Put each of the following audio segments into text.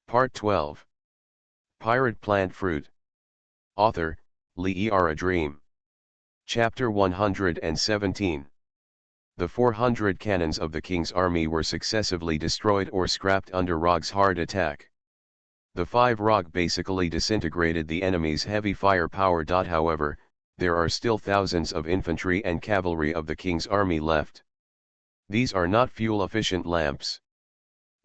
Part 12. Pirate Plant Fruit. Author, Lee A Dream. Chapter 117. The 400 cannons of the king's army were successively destroyed or scrapped under Rog's hard attack. The 5 Rog basically disintegrated the enemy's heavy firepower. However, there are still thousands of infantry and cavalry of the king's army left. These are not fuel-efficient lamps.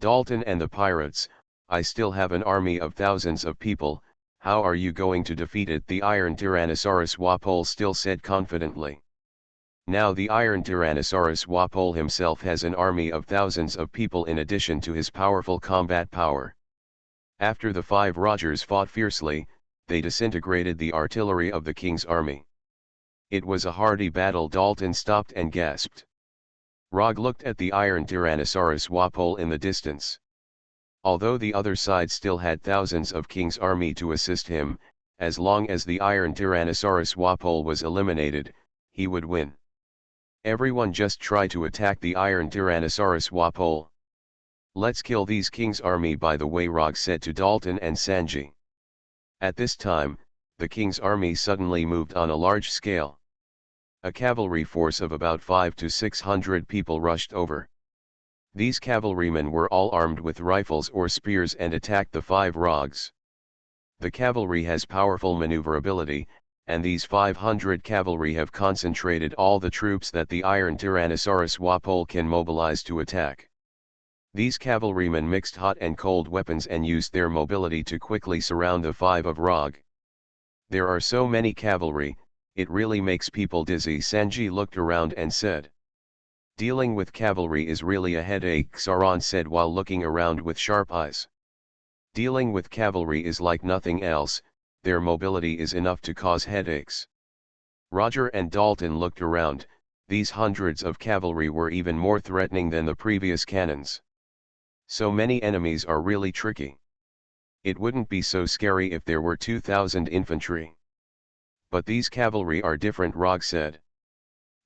Dalton and the pirates, I still have an army of thousands of people. How are you going to defeat it? The Iron Tyrannosaurus Walpole still said confidently. Now the Iron Tyrannosaurus Walpole himself has an army of thousands of people in addition to his powerful combat power. After the 5 Rogers fought fiercely, they disintegrated the artillery of the king's army. It was a hardy battle. Dalton stopped and gasped. Rog looked at the Iron Tyrannosaurus Walpole in the distance. Although the other side still had thousands of king's army to assist him, as long as the Iron Tyrannosaurus Walpole was eliminated, he would win. Everyone just try to attack the Iron Tyrannosaurus Walpole. Let's kill these king's army. By the way, Rog said to Dalton and Sanji. At this time, the king's army suddenly moved on a large scale. A cavalry force of about 500 to 600 people rushed over. These cavalrymen were all armed with rifles or spears and attacked the 5 Rogs. The cavalry has powerful maneuverability, and these 500 cavalry have concentrated all the troops that the Iron Tyrannosaurus Walpole can mobilize to attack. These cavalrymen mixed hot and cold weapons and used their mobility to quickly surround the 5 of Rog. There are so many cavalry, it really makes people dizzy. Sanji looked around and said. Dealing with cavalry is really a headache, Sauron said while looking around with sharp eyes. Dealing with cavalry is like nothing else, their mobility is enough to cause headaches. Roger and Dalton looked around. These hundreds of cavalry were even more threatening than the previous cannons. So many enemies are really tricky. It wouldn't be so scary if there were 2,000 infantry. But these cavalry are different, Rog said.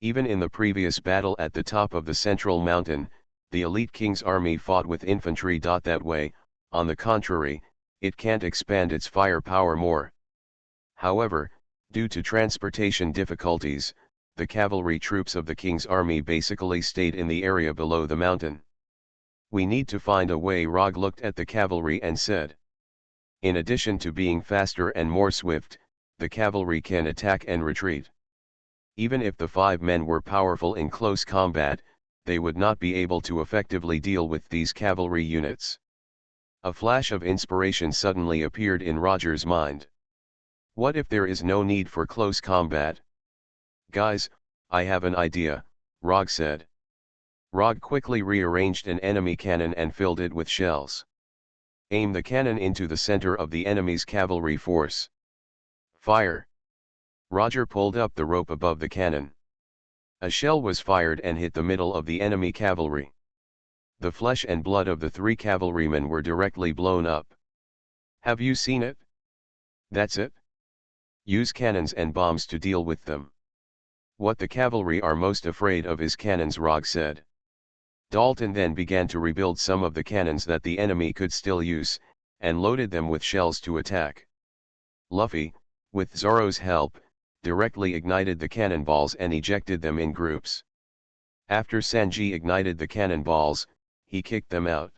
Even in the previous battle at the top of the central mountain, the elite king's army fought with infantry. That way, on the contrary, it can't expand its firepower more. However, due to transportation difficulties, the cavalry troops of the king's army basically stayed in the area below the mountain. We need to find a way. Rog looked at the cavalry and said. In addition to being faster and more swift, the cavalry can attack and retreat. Even if the 5 men were powerful in close combat, they would not be able to effectively deal with these cavalry units. A flash of inspiration suddenly appeared in Roger's mind. What if there is no need for close combat? Guys, I have an idea, Rog said. Rog quickly rearranged an enemy cannon and filled it with shells. Aim the cannon into the center of the enemy's cavalry force. Fire! Roger pulled up the rope above the cannon. A shell was fired and hit the middle of the enemy cavalry. The flesh and blood of the 3 cavalrymen were directly blown up. Have you seen it? That's it. Use cannons and bombs to deal with them. What the cavalry are most afraid of is cannons, Rog said. Dalton then began to rebuild some of the cannons that the enemy could still use, and loaded them with shells to attack. Luffy, with Zoro's help, directly ignited the cannonballs and ejected them in groups. After Sanji ignited the cannonballs, he kicked them out.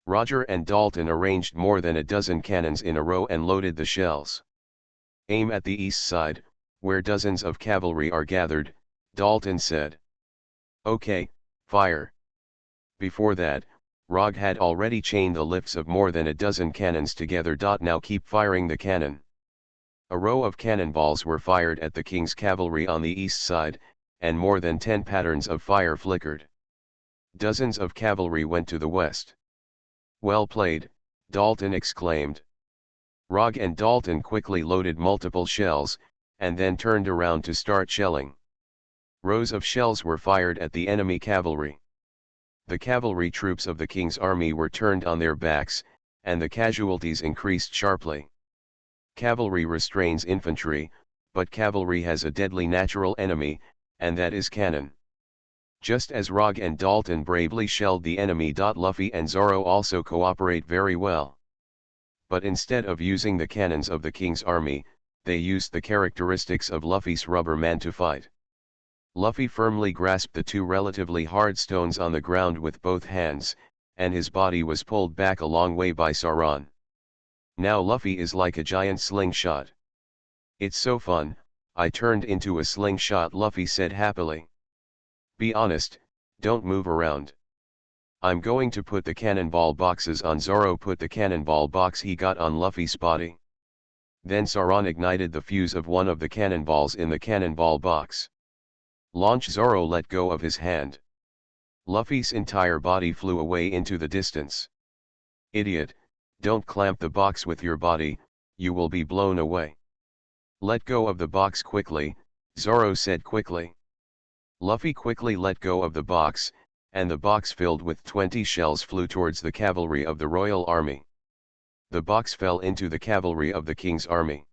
Roger and Dalton arranged more than a dozen cannons in a row and loaded the shells. Aim at the east side, where dozens of cavalry are gathered, Dalton said. Okay, fire. Before that, Rog had already chained the lifts of more than a dozen cannons together. Now keep firing the cannon. A row of cannonballs were fired at the king's cavalry on the east side, and more than 10 patterns of fire flickered. Dozens of cavalry went to the west. Well played, Dalton exclaimed. Rog and Dalton quickly loaded multiple shells, and then turned around to start shelling. Rows of shells were fired at the enemy cavalry. The cavalry troops of the king's army were turned on their backs, and the casualties increased sharply. Cavalry restrains infantry, but cavalry has a deadly natural enemy, and that is cannon. Just as Rog and Dalton bravely shelled the enemy. Luffy and Zoro also cooperate very well. but instead of using the cannons of the king's army, they used the characteristics of Luffy's rubber man to fight. Luffy firmly grasped the two relatively hard stones on the ground with both hands, and his body was pulled back a long way by Sauron. Now Luffy is like a giant slingshot. It's so fun, I turned into a slingshot, Luffy said happily. Be honest, don't move around. I'm going to put the cannonball boxes on. Zoro put the cannonball box he got on Luffy's body. Then Sauron ignited the fuse of one of the cannonballs in the cannonball box. Launch. Zoro let go of his hand. Luffy's entire body flew away into the distance. Idiot, don't clamp the box with your body, you will be blown away. Let go of the box quickly, Zoro said quickly. Luffy quickly let go of the box, and the box filled with 20 shells flew towards the cavalry of the royal army. The box fell into the cavalry of the king's army.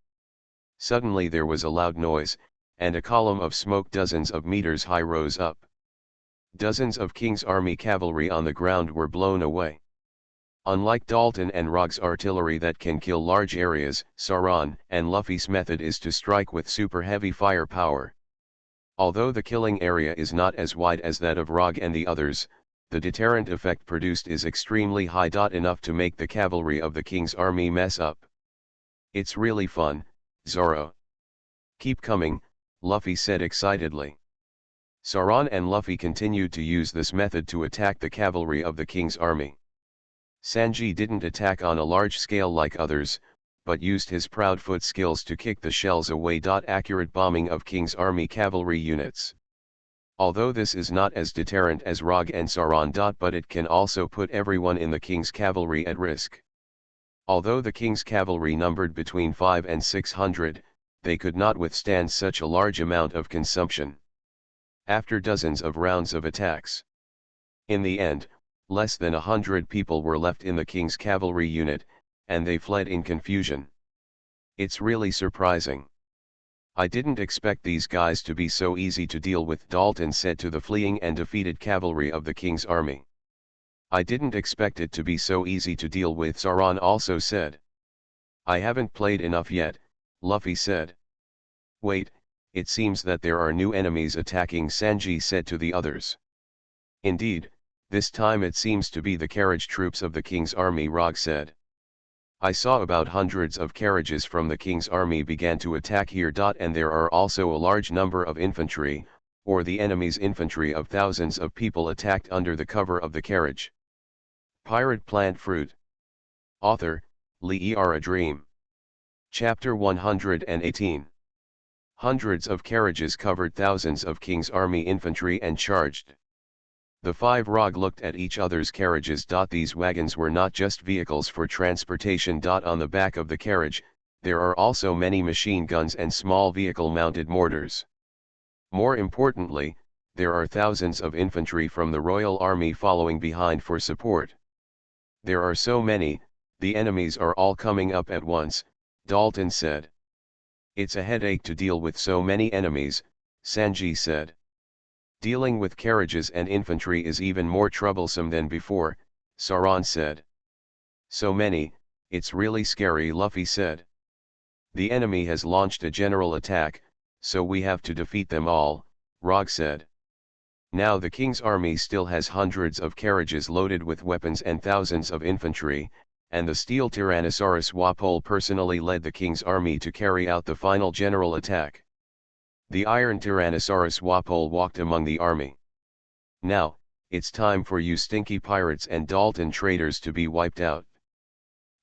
Suddenly there was a loud noise, and a column of smoke dozens of meters high rose up. Dozens of king's army cavalry on the ground were blown away. Unlike Dalton and Rogg's artillery that can kill large areas, Sauron and Luffy's method is to strike with super heavy firepower. Although the killing area is not as wide as that of Rogg and the others, the deterrent effect produced is extremely high. Enough to make the cavalry of the king's army mess up. It's really fun, Zoro. Keep coming, Luffy said excitedly. Sauron and Luffy continued to use this method to attack the cavalry of the king's army. Sanji didn't attack on a large scale like others, but used his Proudfoot skills to kick the shells away. Accurate bombing of King's Army cavalry units. Although this is not as deterrent as Rogg and Sauron. But it can also put everyone in the King's cavalry at risk. Although the King's cavalry numbered between 500 and 600, they could not withstand such a large amount of consumption. After dozens of rounds of attacks, in the end, less than 100 people were left in the King's cavalry unit, and they fled in confusion. It's really surprising. I didn't expect these guys to be so easy to deal with, Dalton said to the fleeing and defeated cavalry of the King's army. I didn't expect it to be so easy to deal with, Sauron also said. I haven't played enough yet, Luffy said. Wait, it seems that there are new enemies attacking, Sanji said to the others. Indeed, this time it seems to be the carriage troops of the King's army, Rogg said. I saw about hundreds of carriages from the King's army began to attack here. And there are also a large number of infantry, or the enemy's infantry of thousands of people attacked under the cover of the carriage. Pirate Plant Fruit. Author, Lee A Dream. Chapter 118. Hundreds of carriages covered thousands of King's army infantry and charged. The five Rogg looked at each other's carriages. These wagons were not just vehicles for transportation. On the back of the carriage, there are also many machine guns and small vehicle-mounted mortars. More importantly, there are thousands of infantry from the Royal Army following behind for support. There are so many, the enemies are all coming up at once, Dalton said. It's a headache to deal with so many enemies, Sanji said. Dealing with carriages and infantry is even more troublesome than before, Sauron said. So many, it's really scary, Luffy said. The enemy has launched a general attack, so we have to defeat them all, Rogg said. Now the King's army still has hundreds of carriages loaded with weapons and thousands of infantry, and the steel Tyrannosaurus Wapol personally led the King's army to carry out the final general attack. The iron Tyrannosaurus Wapol walked among the army. Now, it's time for you stinky pirates and Dalton traitors to be wiped out.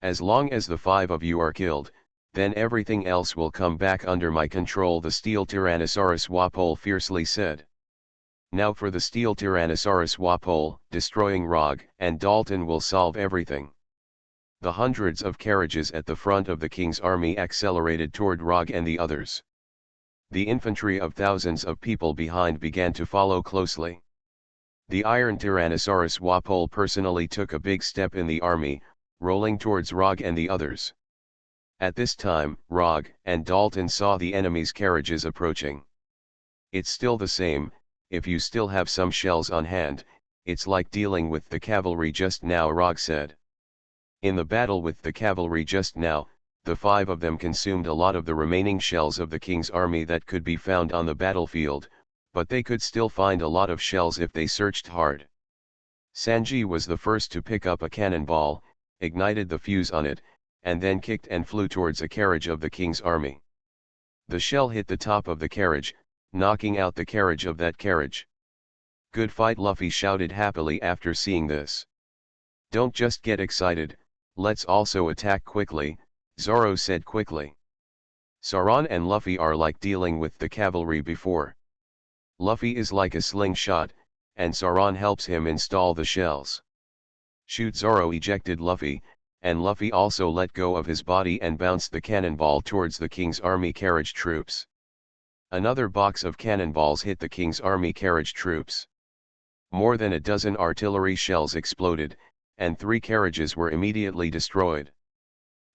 As long as the five of you are killed, then everything else will come back under my control, the steel Tyrannosaurus Wapol fiercely said. Now for the steel Tyrannosaurus Wapol, destroying Rogg and Dalton will solve everything. The hundreds of carriages at the front of the King's army accelerated toward Rogg and the others. The infantry of thousands of people behind began to follow closely. The iron Tyrannosaurus Wapol personally took a big step in the army, rolling towards Rogg and the others. At this time, Rogg and Dalton saw the enemy's carriages approaching. It's still the same, if you still have some shells on hand, it's like dealing with the cavalry just now, Rogg said. In the battle with the cavalry just now, the 5 of them consumed a lot of the remaining shells of the king's army that could be found on the battlefield, but they could still find a lot of shells if they searched hard. Sanji was the first to pick up a cannonball, ignited the fuse on it, and then kicked and flew towards a carriage of the king's army. The shell hit the top of the carriage, knocking out the carriage of that carriage. "Good fight," Luffy shouted happily after seeing this. "Don't just get excited, let's also attack quickly," Zoro said quickly. "Saran and Luffy are like dealing with the cavalry before. Luffy is like a slingshot, and Saran helps him install the shells." "Shoot!" Zoro ejected Luffy, and Luffy also let go of his body and bounced the cannonball towards the king's army carriage troops. Another box of cannonballs hit the king's army carriage troops. More than a dozen artillery shells exploded, and 3 carriages were immediately destroyed.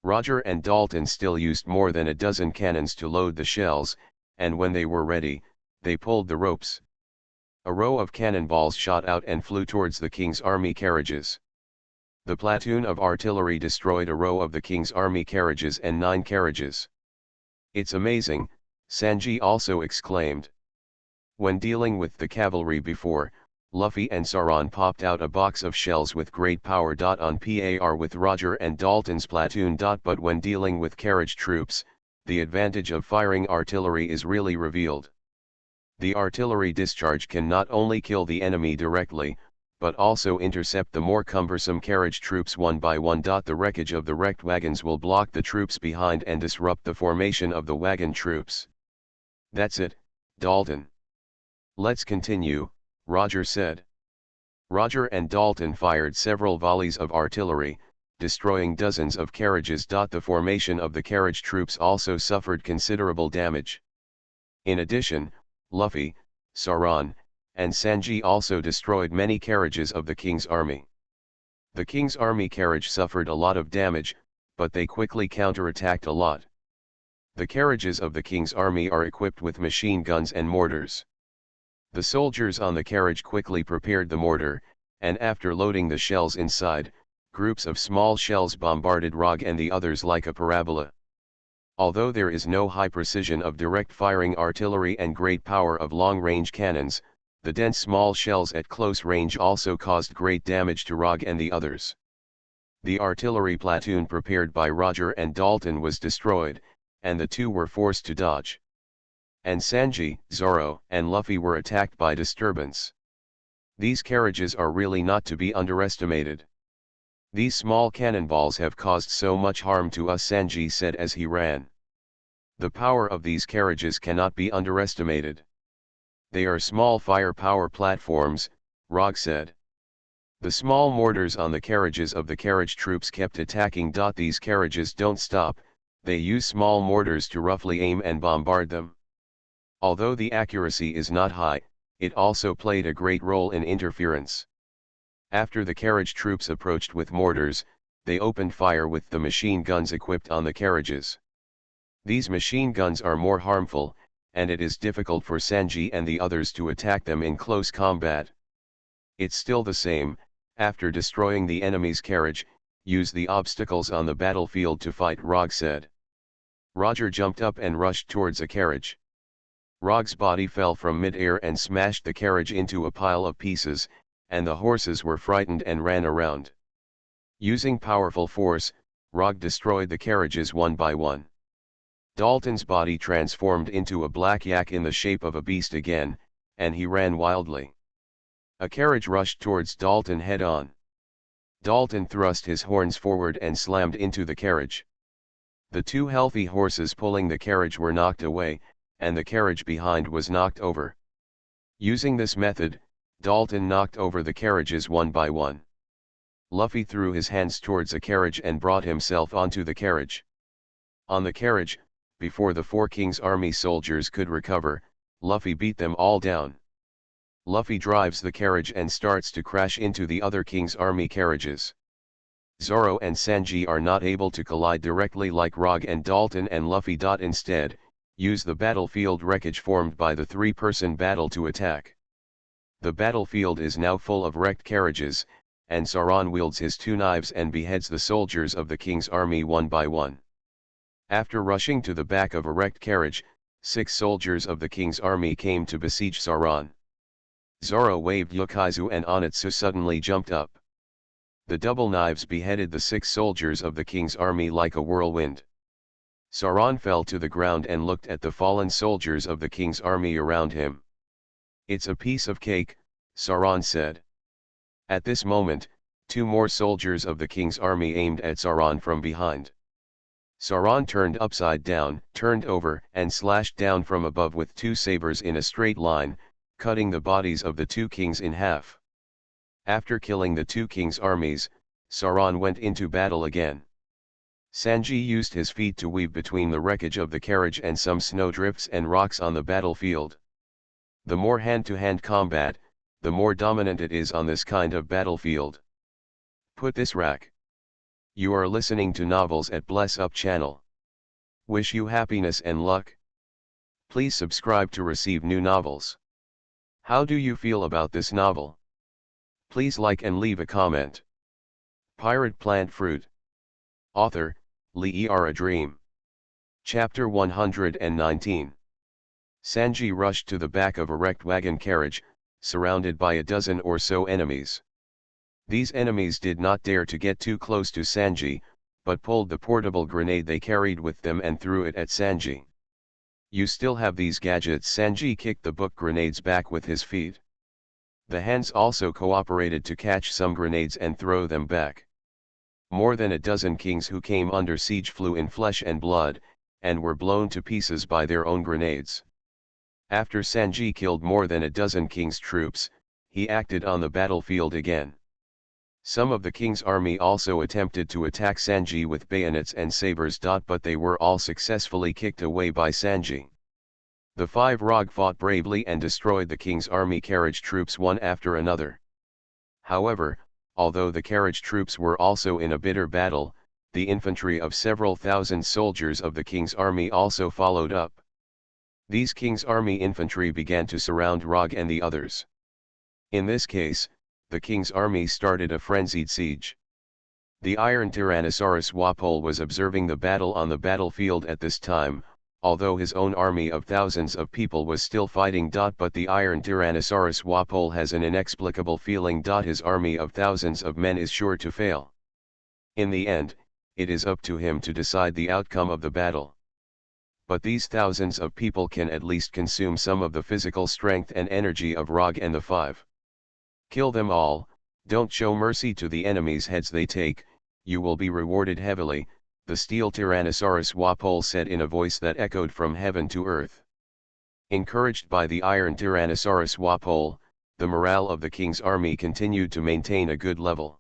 Roger and Dalton still used more than a dozen cannons to load the shells, and when they were ready, they pulled the ropes. A row of cannonballs shot out and flew towards the king's army carriages. The platoon of artillery destroyed a row of the king's army carriages and 9 carriages. "It's amazing," Sanji also exclaimed. When dealing with the cavalry before, Luffy and Saran popped out a box of shells with great power. On par with Roger and Dalton's platoon. But when dealing with carriage troops, the advantage of firing artillery is really revealed. The artillery discharge can not only kill the enemy directly, but also intercept the more cumbersome carriage troops one by one. The wreckage of the wrecked wagons will block the troops behind and disrupt the formation of the wagon troops. "That's it, Dalton. Let's continue," Roger said. Roger and Dalton fired several volleys of artillery, destroying dozens of carriages. The formation of the carriage troops also suffered considerable damage. In addition, Luffy, Saran, and Sanji also destroyed many carriages of the king's army. The king's army carriage suffered a lot of damage, but they quickly counterattacked a lot. The carriages of the king's army are equipped with machine guns and mortars. The soldiers on the carriage quickly prepared the mortar, and after loading the shells inside, groups of small shells bombarded Rog and the others like a parabola. Although there is no high precision of direct firing artillery and great power of long-range cannons, the dense small shells at close range also caused great damage to Rog and the others. The artillery platoon prepared by Roger and Dalton was destroyed, and the 2 were forced to dodge. And Sanji, Zoro, and Luffy were attacked by disturbance. These carriages are really not to be underestimated. "These small cannonballs have caused so much harm to us," Sanji said as he ran. "The power of these carriages cannot be underestimated." "They are small firepower platforms," Rog said. The small mortars on the carriages of the carriage troops kept attacking. "These carriages don't stop, they use small mortars to roughly aim and bombard them. Although the accuracy is not high, it also played a great role in interference." After the carriage troops approached with mortars, they opened fire with the machine guns equipped on the carriages. These machine guns are more harmful, and it is difficult for Sanji and the others to attack them in close combat. "It's still the same, after destroying the enemy's carriage, use the obstacles on the battlefield to fight," Rog said. Roger jumped up and rushed towards a carriage. Rog's body fell from mid-air and smashed the carriage into a pile of pieces, and the horses were frightened and ran around. Using powerful force, Rog destroyed the carriages one by one. Dalton's body transformed into a black yak in the shape of a beast again, and he ran wildly. A carriage rushed towards Dalton head-on. Dalton thrust his horns forward and slammed into the carriage. The 2 healthy horses pulling the carriage were knocked away, and the carriage behind was knocked over. Using this method, Dalton knocked over the carriages one by one. Luffy threw his hands towards a carriage and brought himself onto the carriage. On the carriage, before the 4 King's Army soldiers could recover, Luffy beat them all down. Luffy drives the carriage and starts to crash into the other King's Army carriages. Zoro and Sanji are not able to collide directly like Rog and Dalton and Luffy. Instead, use the battlefield wreckage formed by the 3-person battle to attack. The battlefield is now full of wrecked carriages, and Sauron wields his two knives and beheads the soldiers of the king's army one by one. After rushing to the back of a wrecked carriage, 6 soldiers of the king's army came to besiege Sauron. Zoro waved Yukaizu and Onitsu suddenly jumped up. The double knives beheaded the 6 soldiers of the king's army like a whirlwind. Sauron fell to the ground and looked at the fallen soldiers of the king's army around him. "It's a piece of cake," Sauron said. At this moment, 2 more soldiers of the king's army aimed at Sauron from behind. Sauron turned upside down, turned over, and slashed down from above with 2 sabers in a straight line, cutting the bodies of the 2 kings in half. After killing the 2 kings' armies, Sauron went into battle again. Sanji used his feet to weave between the wreckage of the carriage and some snowdrifts and rocks on the battlefield. The more hand-to-hand combat, the more dominant it is on this kind of battlefield. Put this rack. You are listening to Novels at Bless Up channel. Wish you happiness and luck. Please subscribe to receive new novels. How do you feel about this novel? Please like and leave a comment. Pirate Plant Fruit. Author, Lee A Dream. Chapter 119. Sanji rushed to the back of a wrecked wagon carriage, surrounded by a dozen or so enemies. These enemies did not dare to get too close to Sanji, but pulled the portable grenade they carried with them and threw it at Sanji. "You still have these gadgets?" Sanji kicked the book grenades back with his feet. The hands also cooperated to catch some grenades and throw them back. More than a dozen kings who came under siege flew in flesh and blood, and were blown to pieces by their own grenades. After Sanji killed more than a dozen king's troops, he acted on the battlefield again. Some of the king's army also attempted to attack Sanji with bayonets and sabers. But they were all successfully kicked away by Sanji. The 5 Rog fought bravely and destroyed the king's army carriage troops one after another. However, although the carriage troops were also in a bitter battle, the infantry of several thousand soldiers of the king's army also followed up. These king's army infantry began to surround Rog and the others. In this case, the king's army started a frenzied siege. The Iron Tyrannosaurus Wapol was observing the battle on the battlefield at this time, although his own army of thousands of people was still fighting. But the Iron Tyrannosaurus Wapol has an inexplicable feeling. His army of thousands of men is sure to fail. In the end, it is up to him to decide the outcome of the battle. But these thousands of people can at least consume some of the physical strength and energy of Rog and the 5. Kill them all, don't show mercy to the enemies' heads they take, you will be rewarded heavily, the steel Tyrannosaurus Wapol said in a voice that echoed from heaven to earth. Encouraged by the Iron Tyrannosaurus Wapol, the morale of the king's army continued to maintain a good level.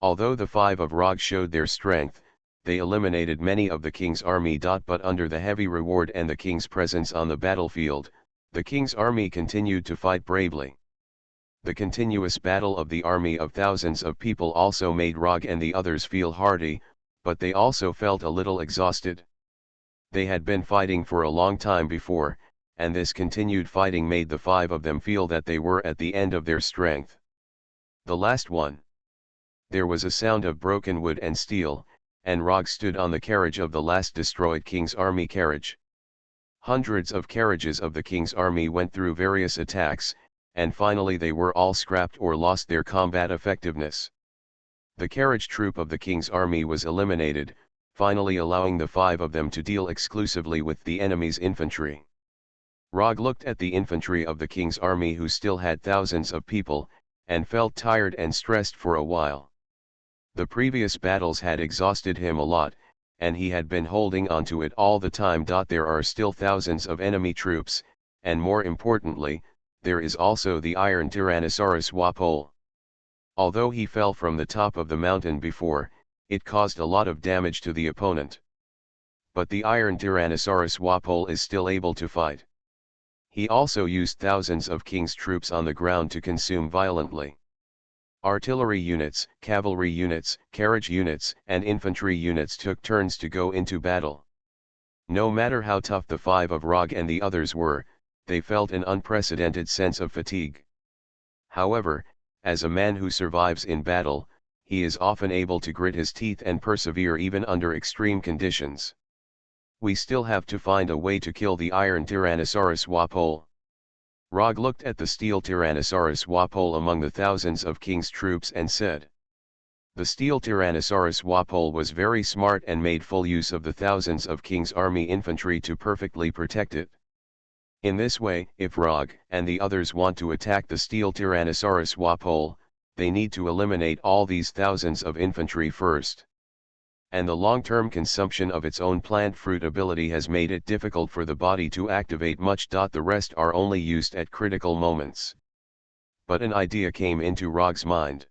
Although the 5 of Rog showed their strength, they eliminated many of the king's army. But under the heavy reward and the king's presence on the battlefield, the king's army continued to fight bravely. The continuous battle of the army of thousands of people also made Rog and the others feel hardy, but they also felt a little exhausted. They had been fighting for a long time before, and this continued fighting made the 5 of them feel that they were at the end of their strength. The last one. There was a sound of broken wood and steel, and Rog stood on the carriage of the last destroyed king's army carriage. Hundreds of carriages of the king's army went through various attacks, and finally they were all scrapped or lost their combat effectiveness. The carriage troop of the king's army was eliminated, finally allowing the 5 of them to deal exclusively with the enemy's infantry. Rog looked at the infantry of the king's army who still had thousands of people, and felt tired and stressed for a while. The previous battles had exhausted him a lot, and he had been holding on to it all the time. There are still thousands of enemy troops, and more importantly, there is also the Iron Tyrannosaurus Wapol. Although he fell from the top of the mountain before, it caused a lot of damage to the opponent. But the Iron Tyrannosaurus Wapol is still able to fight. He also used thousands of king's troops on the ground to consume violently. Artillery units, cavalry units, carriage units, and infantry units took turns to go into battle. No matter how tough the 5 of Rog and the others were, they felt an unprecedented sense of fatigue. However, as a man who survives in battle, he is often able to grit his teeth and persevere even under extreme conditions. We still have to find a way to kill the iron Tyrannosaurus Wapol. Rog looked at the steel Tyrannosaurus Wapol among the thousands of King's troops and said. The steel Tyrannosaurus Wapol was very smart and made full use of the thousands of King's army infantry to perfectly protect it. In this way, if Rog and the others want to attack the steel Tyrannosaurus Wapol, they need to eliminate all these thousands of infantry first. And the long-term consumption of its own plant fruit ability has made it difficult for the body to activate much. The rest are only used at critical moments. But an idea came into Rog's mind.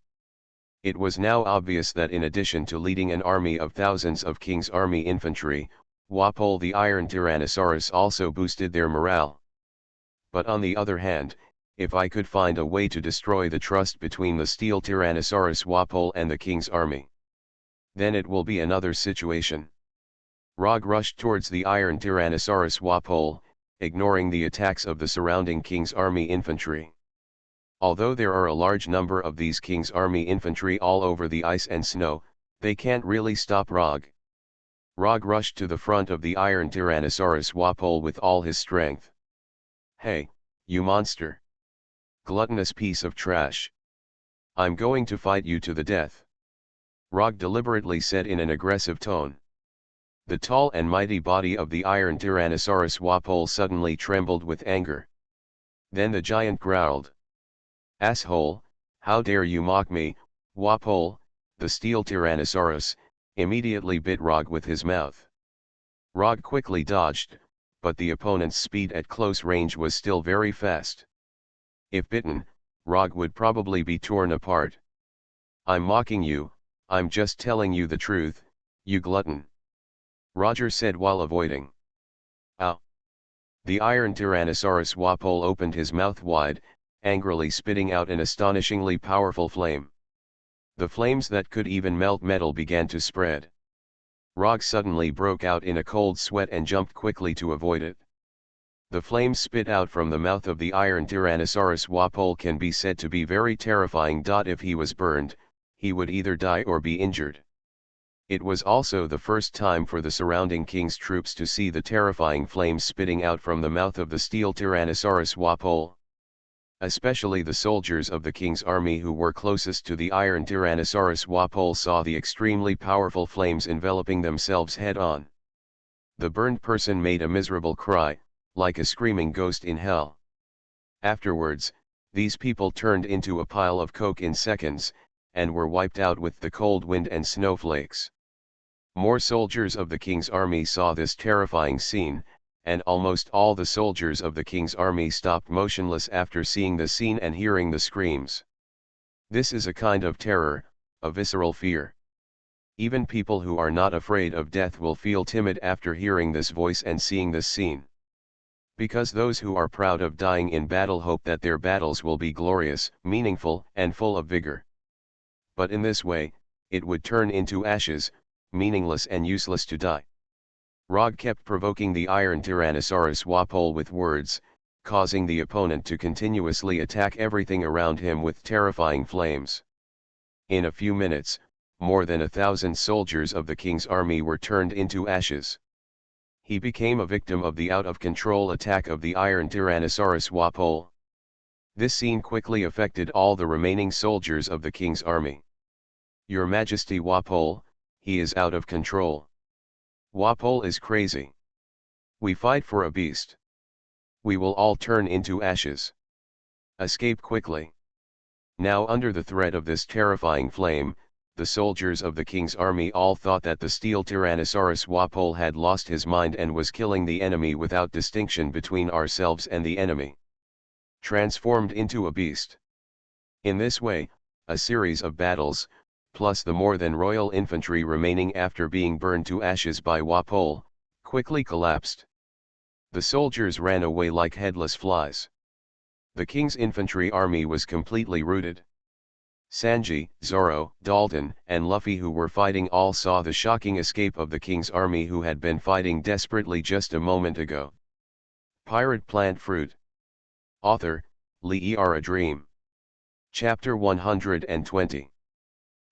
It was now obvious that in addition to leading an army of thousands of King's army infantry, Wapol the Iron Tyrannosaurus also boosted their morale. But on the other hand, if I could find a way to destroy the trust between the steel Tyrannosaurus Wapol and the King's army, then it will be another situation. Rog rushed towards the Iron Tyrannosaurus Wapol, ignoring the attacks of the surrounding King's army infantry. Although there are a large number of these King's army infantry all over the ice and snow, they can't really stop Rog. Rog rushed to the front of the Iron Tyrannosaurus Wapol with all his strength. Hey, you monster! Gluttonous piece of trash! I'm going to fight you to the death! Rog deliberately said in an aggressive tone. The tall and mighty body of the Iron Tyrannosaurus Wapol suddenly trembled with anger. Then the giant growled. Asshole, how dare you mock me, Wapol! The steel Tyrannosaurus immediately bit Rog with his mouth. Rog quickly dodged, but the opponent's speed at close range was still very fast. If bitten, Rog would probably be torn apart. I'm mocking you, I'm just telling you the truth, you glutton. Roger said while avoiding. Ow! The Iron Tyrannosaurus Wapol opened his mouth wide, angrily spitting out an astonishingly powerful flame. The flames that could even melt metal began to spread. Rog suddenly broke out in a cold sweat and jumped quickly to avoid it. The flames spit out from the mouth of the Iron Tyrannosaurus Wapol can be said to be very terrifying. If he was burned, he would either die or be injured. It was also the first time for the surrounding King's troops to see the terrifying flames spitting out from the mouth of the steel Tyrannosaurus Wapol. Especially the soldiers of the King's army who were closest to the Iron Tyrannosaurus Wapol saw the extremely powerful flames enveloping themselves head-on. The burned person made a miserable cry, like a screaming ghost in hell. Afterwards, these people turned into a pile of coke in seconds, and were wiped out with the cold wind and snowflakes. More soldiers of the King's army saw this terrifying scene, and almost all the soldiers of the King's army stopped motionless after seeing the scene and hearing the screams. This is a kind of terror, a visceral fear. Even people who are not afraid of death will feel timid after hearing this voice and seeing this scene. Because those who are proud of dying in battle hope that their battles will be glorious, meaningful, and full of vigor. But in this way, it would turn into ashes, meaningless and useless to die. Rog kept provoking the Iron Tyrannosaurus Wapol with words, causing the opponent to continuously attack everything around him with terrifying flames. In a few minutes, more than 1,000 soldiers of the King's army were turned into ashes. He became a victim of the out-of-control attack of the Iron Tyrannosaurus Wapol. This scene quickly affected all the remaining soldiers of the King's army. Your Majesty Wapol, he is out of control. Wapol is crazy. We fight for a beast. We will all turn into ashes. Escape quickly. Now under the threat of this terrifying flame, the soldiers of the King's army all thought that the steel Tyrannosaurus Wapol had lost his mind and was killing the enemy without distinction between ourselves and the enemy. Transformed into a beast. In this way, a series of battles, plus the more than royal infantry remaining after being burned to ashes by Wapol, quickly collapsed. The soldiers ran away like headless flies. The King's infantry army was completely routed. Sanji, Zoro, Dalton, and Luffy, who were fighting, all saw the shocking escape of the King's army who had been fighting desperately just a moment ago. Pirate Plant Fruit. Author, Lee A Dream. Chapter 120.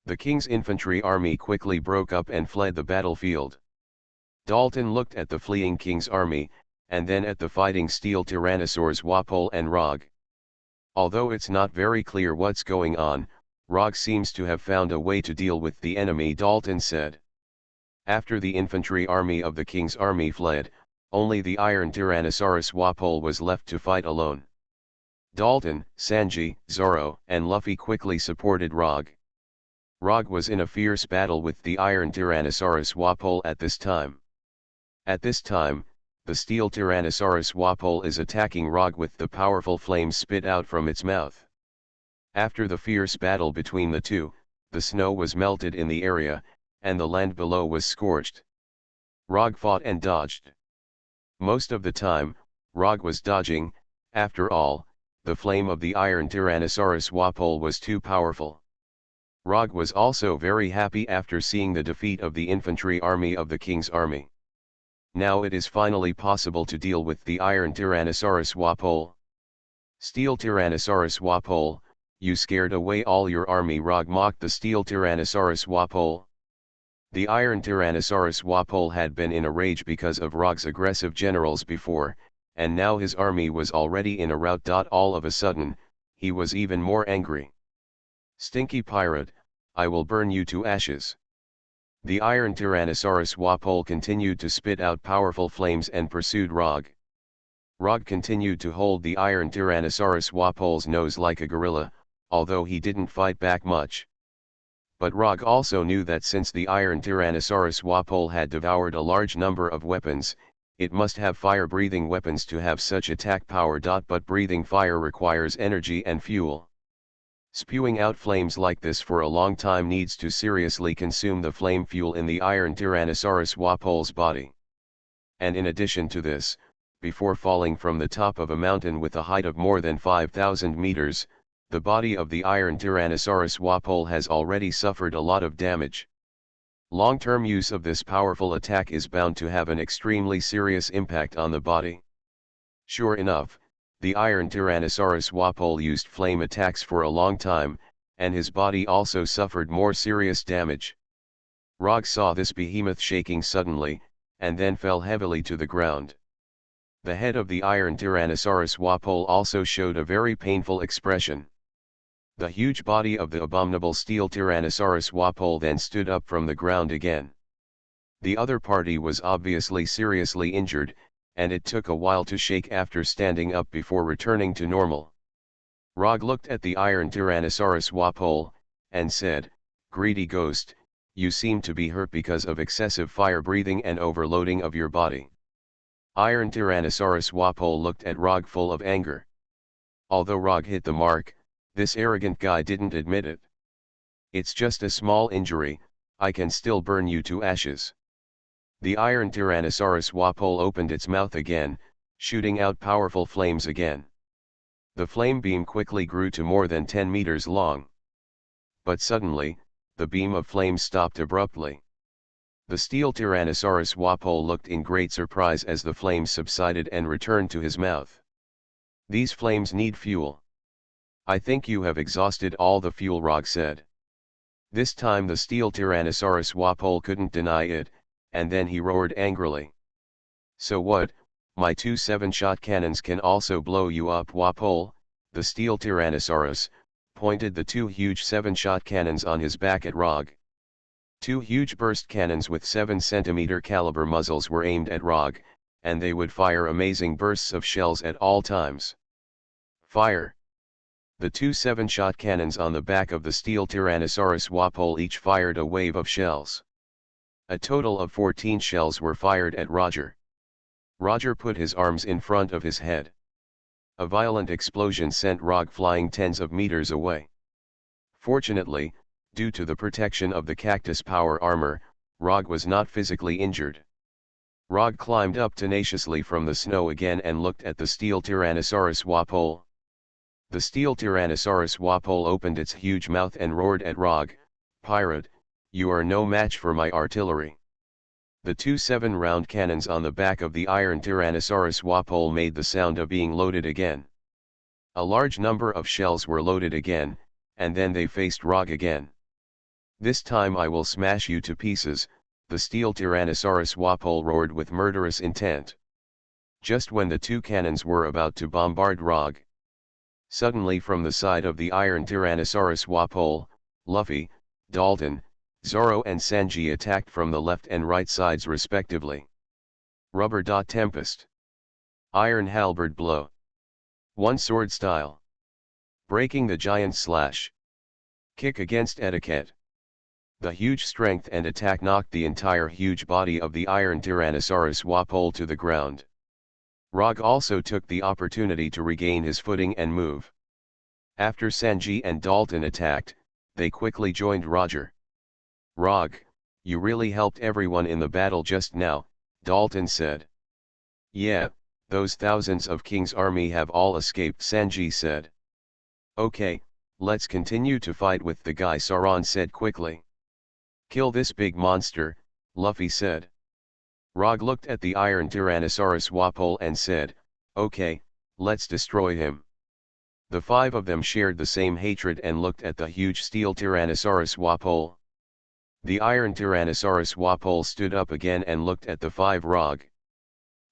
The king's infantry army quickly broke up and fled the battlefield. Dalton looked at the fleeing king's army, and then at the fighting steel tyrannosaurs Wapol and Rog. Although it's not very clear what's going on, Rog seems to have found a way to deal with the enemy, Dalton said. After the infantry army of the king's army fled, only the iron Tyrannosaurus Wapol was left to fight alone. Dalton, Sanji, Zoro, and Luffy quickly supported Rog. Rog was in a fierce battle with the iron Tyrannosaurus Wapol at this time. At this time, the steel Tyrannosaurus Wapol is attacking Rog with the powerful flames spit out from its mouth. After the fierce battle between the two, the snow was melted in the area, and the land below was scorched. Rog fought and dodged. Most of the time, Rog was dodging. After all, the flame of the iron Tyrannosaurus Wapol was too powerful. Rog was also very happy after seeing the defeat of the infantry army of the king's army. Now it is finally possible to deal with the iron Tyrannosaurus Wapol. Steel Tyrannosaurus Wapol, you scared away all your army, Rog mocked the steel Tyrannosaurus Wapol. The iron Tyrannosaurus Wapol had been in a rage because of Rog's aggressive generals before, and now his army was already in a rout. All of a sudden, he was even more angry. Stinky pirate, I will burn you to ashes. The iron Tyrannosaurus Wapol continued to spit out powerful flames and pursued Rog. Rog continued to hold the iron Tyrannosaurus Wapol's nose like a gorilla, although he didn't fight back much. But Rog also knew that since the iron Tyrannosaurus Wapol had devoured a large number of weapons, it must have fire-breathing weapons to have such attack power. But breathing fire requires energy and fuel. Spewing out flames like this for a long time needs to seriously consume the flame fuel in the iron Tyrannosaurus Wapol's body. And in addition to this, before falling from the top of a mountain with a height of more than 5,000 meters, the body of the iron Tyrannosaurus Wapol has already suffered a lot of damage. Long-term use of this powerful attack is bound to have an extremely serious impact on the body. Sure enough, the iron Tyrannosaurus Wapol used flame attacks for a long time, and his body also suffered more serious damage. Rog saw this behemoth shaking suddenly, and then fell heavily to the ground. The head of the iron Tyrannosaurus Wapol also showed a very painful expression. The huge body of the abominable steel Tyrannosaurus Wapol then stood up from the ground again. The other party was obviously seriously injured, and it took a while to shake after standing up before returning to normal. Rog looked at the iron Tyrannosaurus Wapol, and said, "Greedy ghost, you seem to be hurt because of excessive fire breathing and overloading of your body." Iron Tyrannosaurus Wapol looked at Rog full of anger. Although Rog hit the mark, this arrogant guy didn't admit it. "It's just a small injury, I can still burn you to ashes." The iron Tyrannosaurus Wapol opened its mouth again, shooting out powerful flames again. The flame beam quickly grew to more than 10 meters long. But suddenly, the beam of flame stopped abruptly. The steel Tyrannosaurus Wapol looked in great surprise as the flames subsided and returned to his mouth. "These flames need fuel." "I think you have exhausted all the fuel," Rog said. This time the steel Tyrannosaurus Wapol couldn't deny it, and then he roared angrily. "So what, my 2 7-shot cannons can also blow you up, Wapol?" The steel Tyrannosaurus pointed the 2 huge 7-shot cannons on his back at Rog. 2 huge burst cannons with 7-centimeter caliber muzzles were aimed at Rog, and they would fire amazing bursts of shells at all times. Fire! The 2 7-shot cannons on the back of the steel Tyrannosaurus Wapol each fired a wave of shells. A total of 14 shells were fired at Roger. Roger put his arms in front of his head. A violent explosion sent Rog flying tens of meters away. Fortunately, due to the protection of the cactus power armor, Rog was not physically injured. Rog climbed up tenaciously from the snow again and looked at the steel Tyrannosaurus Wapol. The steel Tyrannosaurus Wapol opened its huge mouth and roared at Rog, "Pirate, you are no match for my artillery." The 2 7-round cannons on the back of the iron Tyrannosaurus Wapol made the sound of being loaded again. A large number of shells were loaded again, and then they faced Rog again. "This time I will smash you to pieces," the steel Tyrannosaurus Wapol roared with murderous intent. Just when the two cannons were about to bombard Rog, suddenly from the side of the iron Tyrannosaurus Wapol, Luffy, Dalton, Zoro and Sanji attacked from the left and right sides respectively. Rubber dot tempest. Iron halberd blow. One sword style. Breaking the giant slash. Kick against etiquette. The huge strength and attack knocked the entire huge body of the iron Tyrannosaurus Wapol to the ground. Rog also took the opportunity to regain his footing and move. After Sanji and Dalton attacked, they quickly joined Roger. "Rog, you really helped everyone in the battle just now," Dalton said. "Yeah, those thousands of King's army have all escaped," Sanji said. "Okay, let's continue to fight with the guy," Sauron said quickly. "Kill this big monster," Luffy said. Rog looked at the iron Tyrannosaurus Wapol and said, "Okay, let's destroy him." The five of them shared the same hatred and looked at the huge steel Tyrannosaurus Wapol. The iron Tyrannosaurus Wapol stood up again and looked at the five Rog.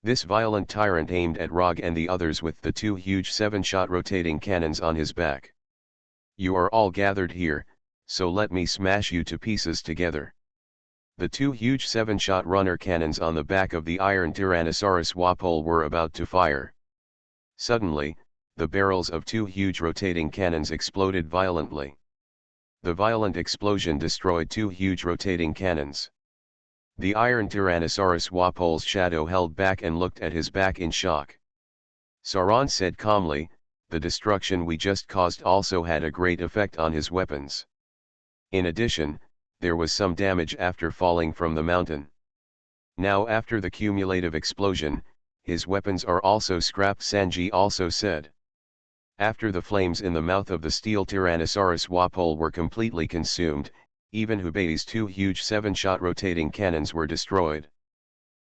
This violent tyrant aimed at Rog and the others with the two huge 7-shot rotating cannons on his back. "You are all gathered here, so let me smash you to pieces together." The two huge 7-shot runner cannons on the back of the iron Tyrannosaurus Wapol were about to fire. Suddenly, the barrels of two huge rotating cannons exploded violently. The violent explosion destroyed two huge rotating cannons. The iron Tyrannosaurus Wapol's shadow held back and looked at his back in shock. Sauron said calmly, "The destruction we just caused also had a great effect on his weapons. In addition, there was some damage after falling from the mountain. Now after the cumulative explosion, his weapons are also scrapped," Sanji also said. After the flames in the mouth of the steel Tyrannosaurus Wapol were completely consumed, even Hubei's two huge 7-shot rotating cannons were destroyed.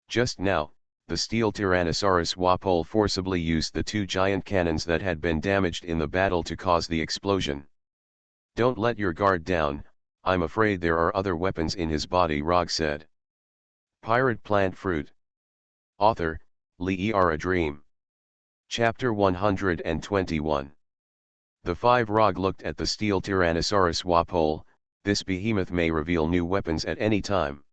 Just now, the steel Tyrannosaurus Wapol forcibly used the two giant cannons that had been damaged in the battle to cause the explosion. "Don't let your guard down, I'm afraid there are other weapons in his body," Rog said. Pirate Plant Fruit. Author, Lee A Dream. Chapter 121. The five Rog looked at the steel Tyrannosaurus Wapol. "This behemoth may reveal new weapons at any time."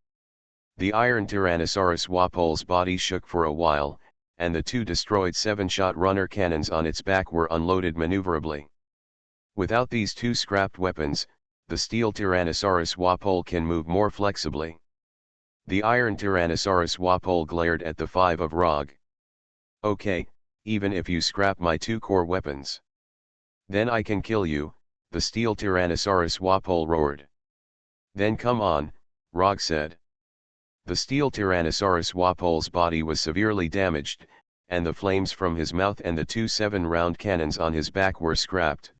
The iron Tyrannosaurus Wapol's body shook for a while, and the two destroyed 7-shot runner cannons on its back were unloaded maneuverably. Without these two scrapped weapons, the steel Tyrannosaurus Wapol can move more flexibly. The iron Tyrannosaurus Wapol glared at the five of Rog. "Okay, even if you scrap my two core weapons, then I can kill you," the steel Tyrannosaurus Wapol roared. "Then come on," Rog said. The steel Tyrannosaurus Wapol's body was severely damaged, and the flames from his mouth and the two 7-round cannons on his back were scrapped.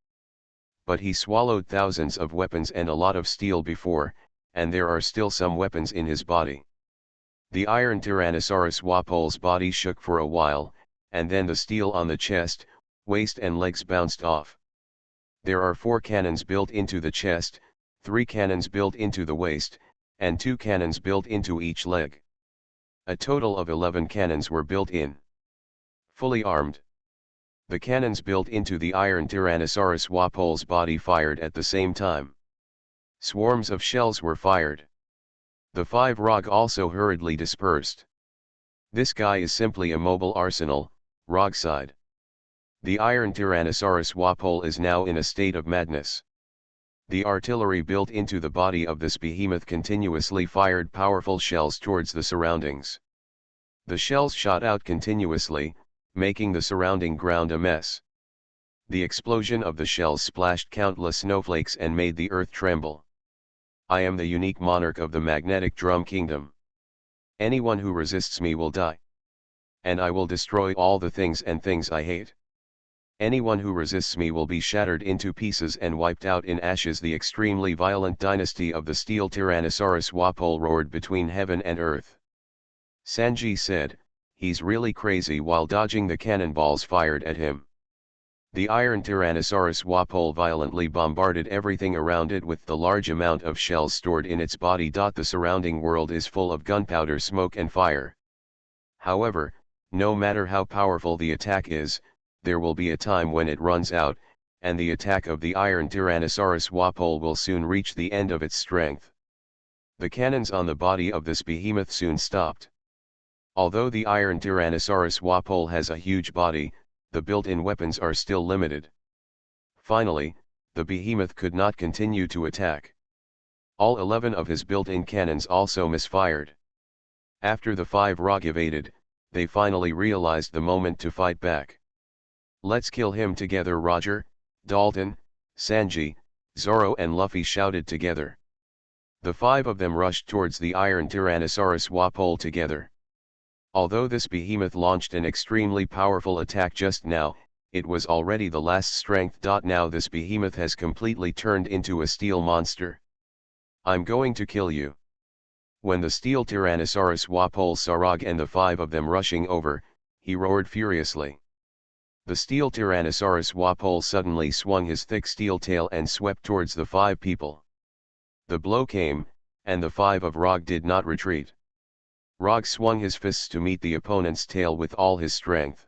But he swallowed thousands of weapons and a lot of steel before, and there are still some weapons in his body. The iron Tyrannosaurus Wapol's body shook for a while, and then the steel on the chest, waist and legs bounced off. There are 4 cannons built into the chest, 3 cannons built into the waist, and 2 cannons built into each leg. A total of 11 cannons were built in. Fully armed. The cannons built into the iron Tyrannosaurus Wapol's body fired at the same time. Swarms of shells were fired. The 5 Rog also hurriedly dispersed. "This guy is simply a mobile arsenal," Rog sighed. The iron Tyrannosaurus Wapol is now in a state of madness. The artillery built into the body of this behemoth continuously fired powerful shells towards the surroundings. The shells shot out continuously, making the surrounding ground a mess. The explosion of the shells splashed countless snowflakes and made the earth tremble. "I am the unique monarch of the magnetic drum kingdom. Anyone who resists me will die. And I will destroy all the things and things I hate. Anyone who resists me will be shattered into pieces and wiped out in ashes." The extremely violent dynasty of the steel Tyrannosaurus Wapol roared between heaven and earth. Sanji said, "He's really crazy," while dodging the cannonballs fired at him. The iron Tyrannosaurus Wapol violently bombarded everything around it with the large amount of shells stored in its body. The surrounding world is full of gunpowder, smoke and fire. However, no matter how powerful the attack is, there will be a time when it runs out, and the attack of the iron Tyrannosaurus Wapol will soon reach the end of its strength. The cannons on the body of this behemoth soon stopped. Although the iron Tyrannosaurus Wapol has a huge body, the built-in weapons are still limited. Finally, the behemoth could not continue to attack. All 11 of his built-in cannons also misfired. After the 5 Rog evaded, they finally realized the moment to fight back. "Let's kill him together," Roger, Dalton, Sanji, Zoro and Luffy shouted together. The 5 of them rushed towards the iron Tyrannosaurus Wapol together. Although this behemoth launched an extremely powerful attack just now, it was already the last strength. Now this behemoth has completely turned into a steel monster. "I'm going to kill you." When the steel Tyrannosaurus Wapol saw Rog and the 5 of them rushing over, he roared furiously. The steel Tyrannosaurus Wapol suddenly swung his thick steel tail and swept towards the 5 people. The blow came, and the 5 of Rog did not retreat. Rog swung his fists to meet the opponent's tail with all his strength.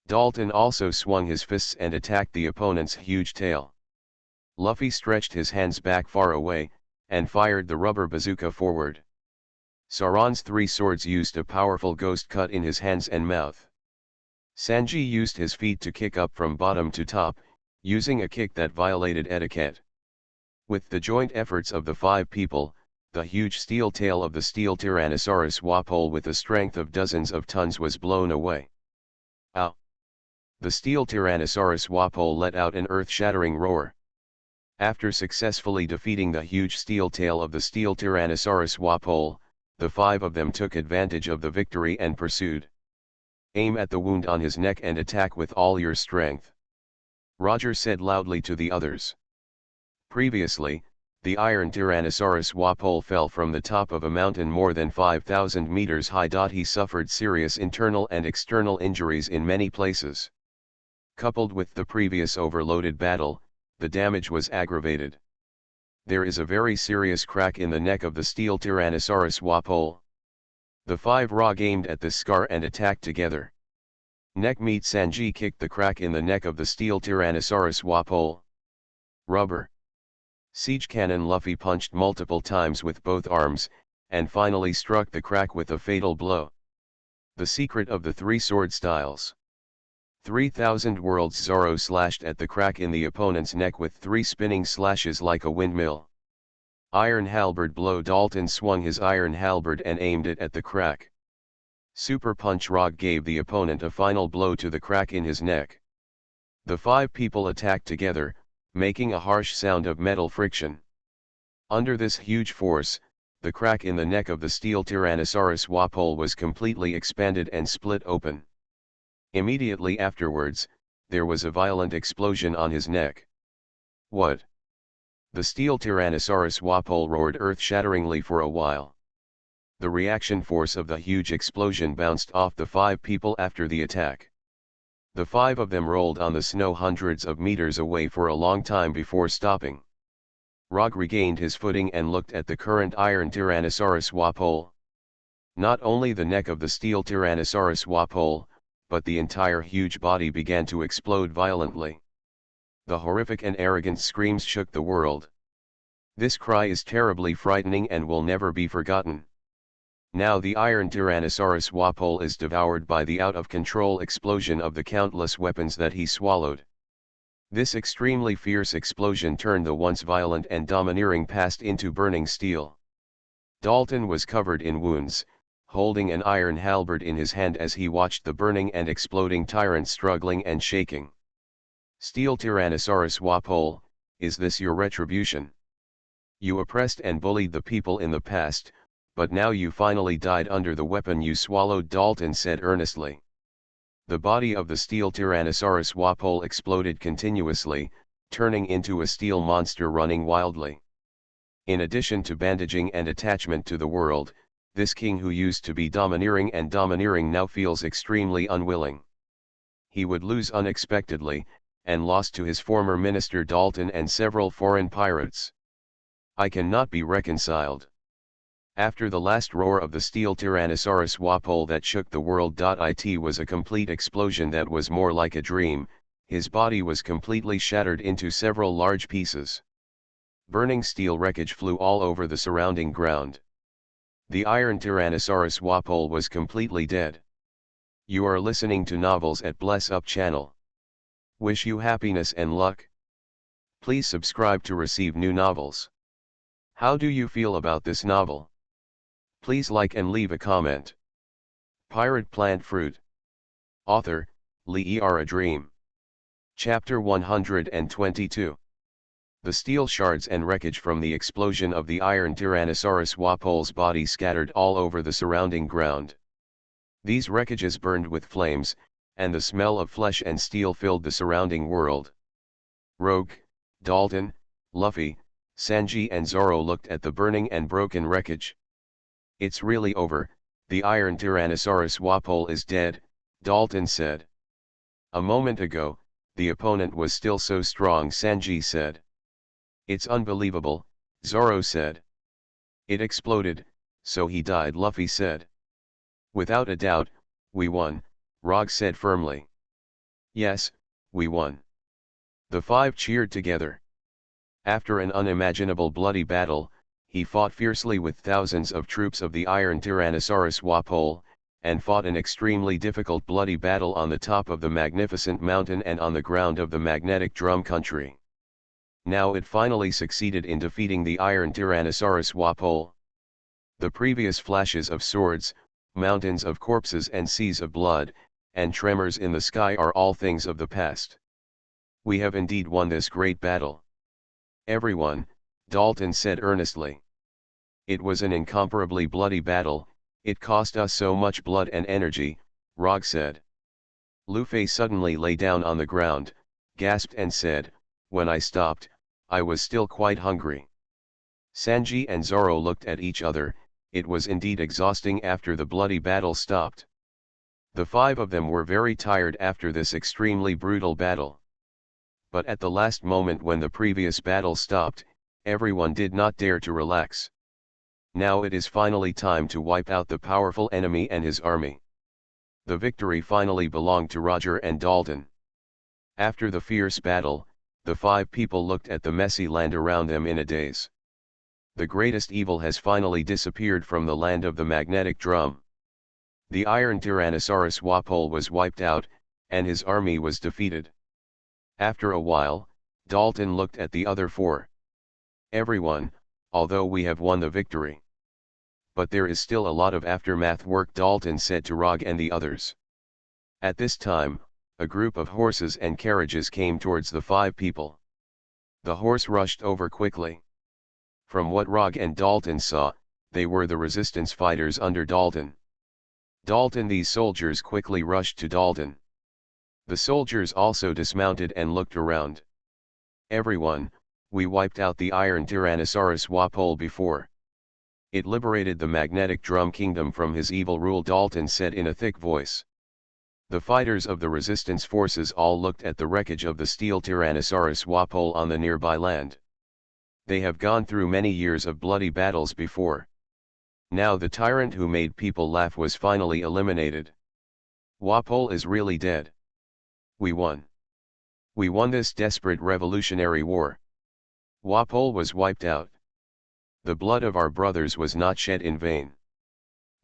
Dalton also swung his fists and attacked the opponent's huge tail. Luffy stretched his hands back far away, and fired the rubber bazooka forward. Sauron's 3 swords used a powerful ghost cut in his hands and mouth. Sanji used his feet to kick up from bottom to top, using a kick that violated etiquette. With the joint efforts of the 5 people, the huge steel tail of the steel Tyrannosaurus Wapol with a strength of dozens of tons was blown away. Ow! The steel Tyrannosaurus Wapol let out an earth-shattering roar. After successfully defeating the huge steel tail of the steel Tyrannosaurus Wapol, the 5 of them took advantage of the victory and pursued. "Aim at the wound on his neck and attack with all your strength," Roger said loudly to the others. Previously, the iron Tyrannosaurus Wapol fell from the top of a mountain more than 5,000 meters high. He suffered serious internal and external injuries in many places. Coupled with the previous overloaded battle, the damage was aggravated. There is a very serious crack in the neck of the steel Tyrannosaurus Wapol. The 5 Rog aimed at this scar and attacked together. Neck meat Sanji kicked the crack in the neck of the steel Tyrannosaurus Wapol. Rubber. Siege cannon Luffy punched multiple times with both arms, and finally struck the crack with a fatal blow. The secret of the 3 sword styles. 3,000 worlds Zoro slashed at the crack in the opponent's neck with 3 spinning slashes like a windmill. Iron halberd blow Dalton swung his iron halberd and aimed it at the crack. Super punch Rog gave the opponent a final blow to the crack in his neck. The 5 people attacked together, making a harsh sound of metal friction. Under this huge force, the crack in the neck of the steel Tyrannosaurus Wapol was completely expanded and split open. Immediately afterwards, there was a violent explosion on his neck. "What?" The steel Tyrannosaurus Wapol roared earth-shatteringly for a while. The reaction force of the huge explosion bounced off the 5 people after the attack. The 5 of them rolled on the snow hundreds of meters away for a long time before stopping. Rog regained his footing and looked at the current iron Tyrannosaurus Wapol. Not only the neck of the steel Tyrannosaurus Wapol, but the entire huge body began to explode violently. The horrific and arrogant screams shook the world. This cry is terribly frightening and will never be forgotten. Now the iron Tyrannosaurus Wapol is devoured by the out-of-control explosion of the countless weapons that he swallowed. This extremely fierce explosion turned the once violent and domineering past into burning steel. Dalton was covered in wounds, holding an iron halberd in his hand as he watched the burning and exploding tyrant struggling and shaking. "Steel Tyrannosaurus Wapol, is this your retribution? You oppressed and bullied the people in the past, but now you finally died under the weapon you swallowed," Dalton said earnestly. The body of the steel Tyrannosaurus Wapol exploded continuously, turning into a steel monster running wildly. In addition to bandaging and attachment to the world, this king who used to be domineering now feels extremely unwilling. He would lose unexpectedly, and lost to his former minister Dalton and several foreign pirates. I cannot be reconciled. After the last roar of the steel Tyrannosaurus Walpole that shook the world. It was a complete explosion that was more like a dream. His body was completely shattered into several large pieces. Burning steel wreckage flew all over the surrounding ground. The iron Tyrannosaurus Walpole was completely dead. You are listening to Novels at Bless Up channel. Wish you happiness and luck. Please subscribe to receive new novels. How do you feel about this novel? Please like and leave a comment. Pirate Plant Fruit. Author, Lee A Dream. Chapter 122. The steel shards and wreckage from the explosion of the iron Tyrannosaurus Walpole's body scattered all over the surrounding ground. These wreckages burned with flames, and the smell of flesh and steel filled the surrounding world. Rogue, Dalton, Luffy, Sanji and Zoro looked at the burning and broken wreckage. It's really over, the iron Tyrannosaurus Walpole is dead, Dalton said. A moment ago, the opponent was still so strong, Sanji said. It's unbelievable, Zoro said. It exploded, so he died, Luffy said. Without a doubt, we won, Rog said firmly. Yes, we won. The five cheered together. After an unimaginable bloody battle, he fought fiercely with thousands of troops of the iron Tyrannosaurus Walpole, and fought an extremely difficult bloody battle on the top of the magnificent mountain and on the ground of the magnetic drum country. Now it finally succeeded in defeating the iron Tyrannosaurus Walpole. The previous flashes of swords, mountains of corpses and seas of blood, and tremors in the sky are all things of the past. We have indeed won this great battle. Everyone, Dalton said earnestly. It was an incomparably bloody battle, it cost us so much blood and energy, Rog said. Luffy suddenly lay down on the ground, gasped and said, when I stopped, I was still quite hungry. Sanji and Zoro looked at each other, it was indeed exhausting after the bloody battle stopped. The five of them were very tired after this extremely brutal battle. But at the last moment when the previous battle stopped, everyone did not dare to relax. Now it is finally time to wipe out the powerful enemy and his army. The victory finally belonged to Roger and Dalton. After the fierce battle, the five people looked at the messy land around them in a daze. The greatest evil has finally disappeared from the land of the magnetic drum. The iron Tyrannosaurus Walpole was wiped out, and his army was defeated. After a while, Dalton looked at the other four. Everyone, although we have won the victory. But there is still a lot of aftermath work, Dalton said to Rog and the others. At this time, a group of horses and carriages came towards the five people. The horse rushed over quickly. From what Rog and Dalton saw, they were the resistance fighters under Dalton. These soldiers quickly rushed to Dalton. The soldiers also dismounted and looked around. Everyone, we wiped out the iron Tyrannosaurus Walpole before. It liberated the magnetic drum kingdom from his evil rule, Dalton said in a thick voice. The fighters of the resistance forces all looked at the wreckage of the steel Tyrannosaurus Walpole on the nearby land. They have gone through many years of bloody battles before. Now the tyrant who made people laugh was finally eliminated. Walpole is really dead. We won. We won this desperate revolutionary war. Walpole was wiped out. The blood of our brothers was not shed in vain.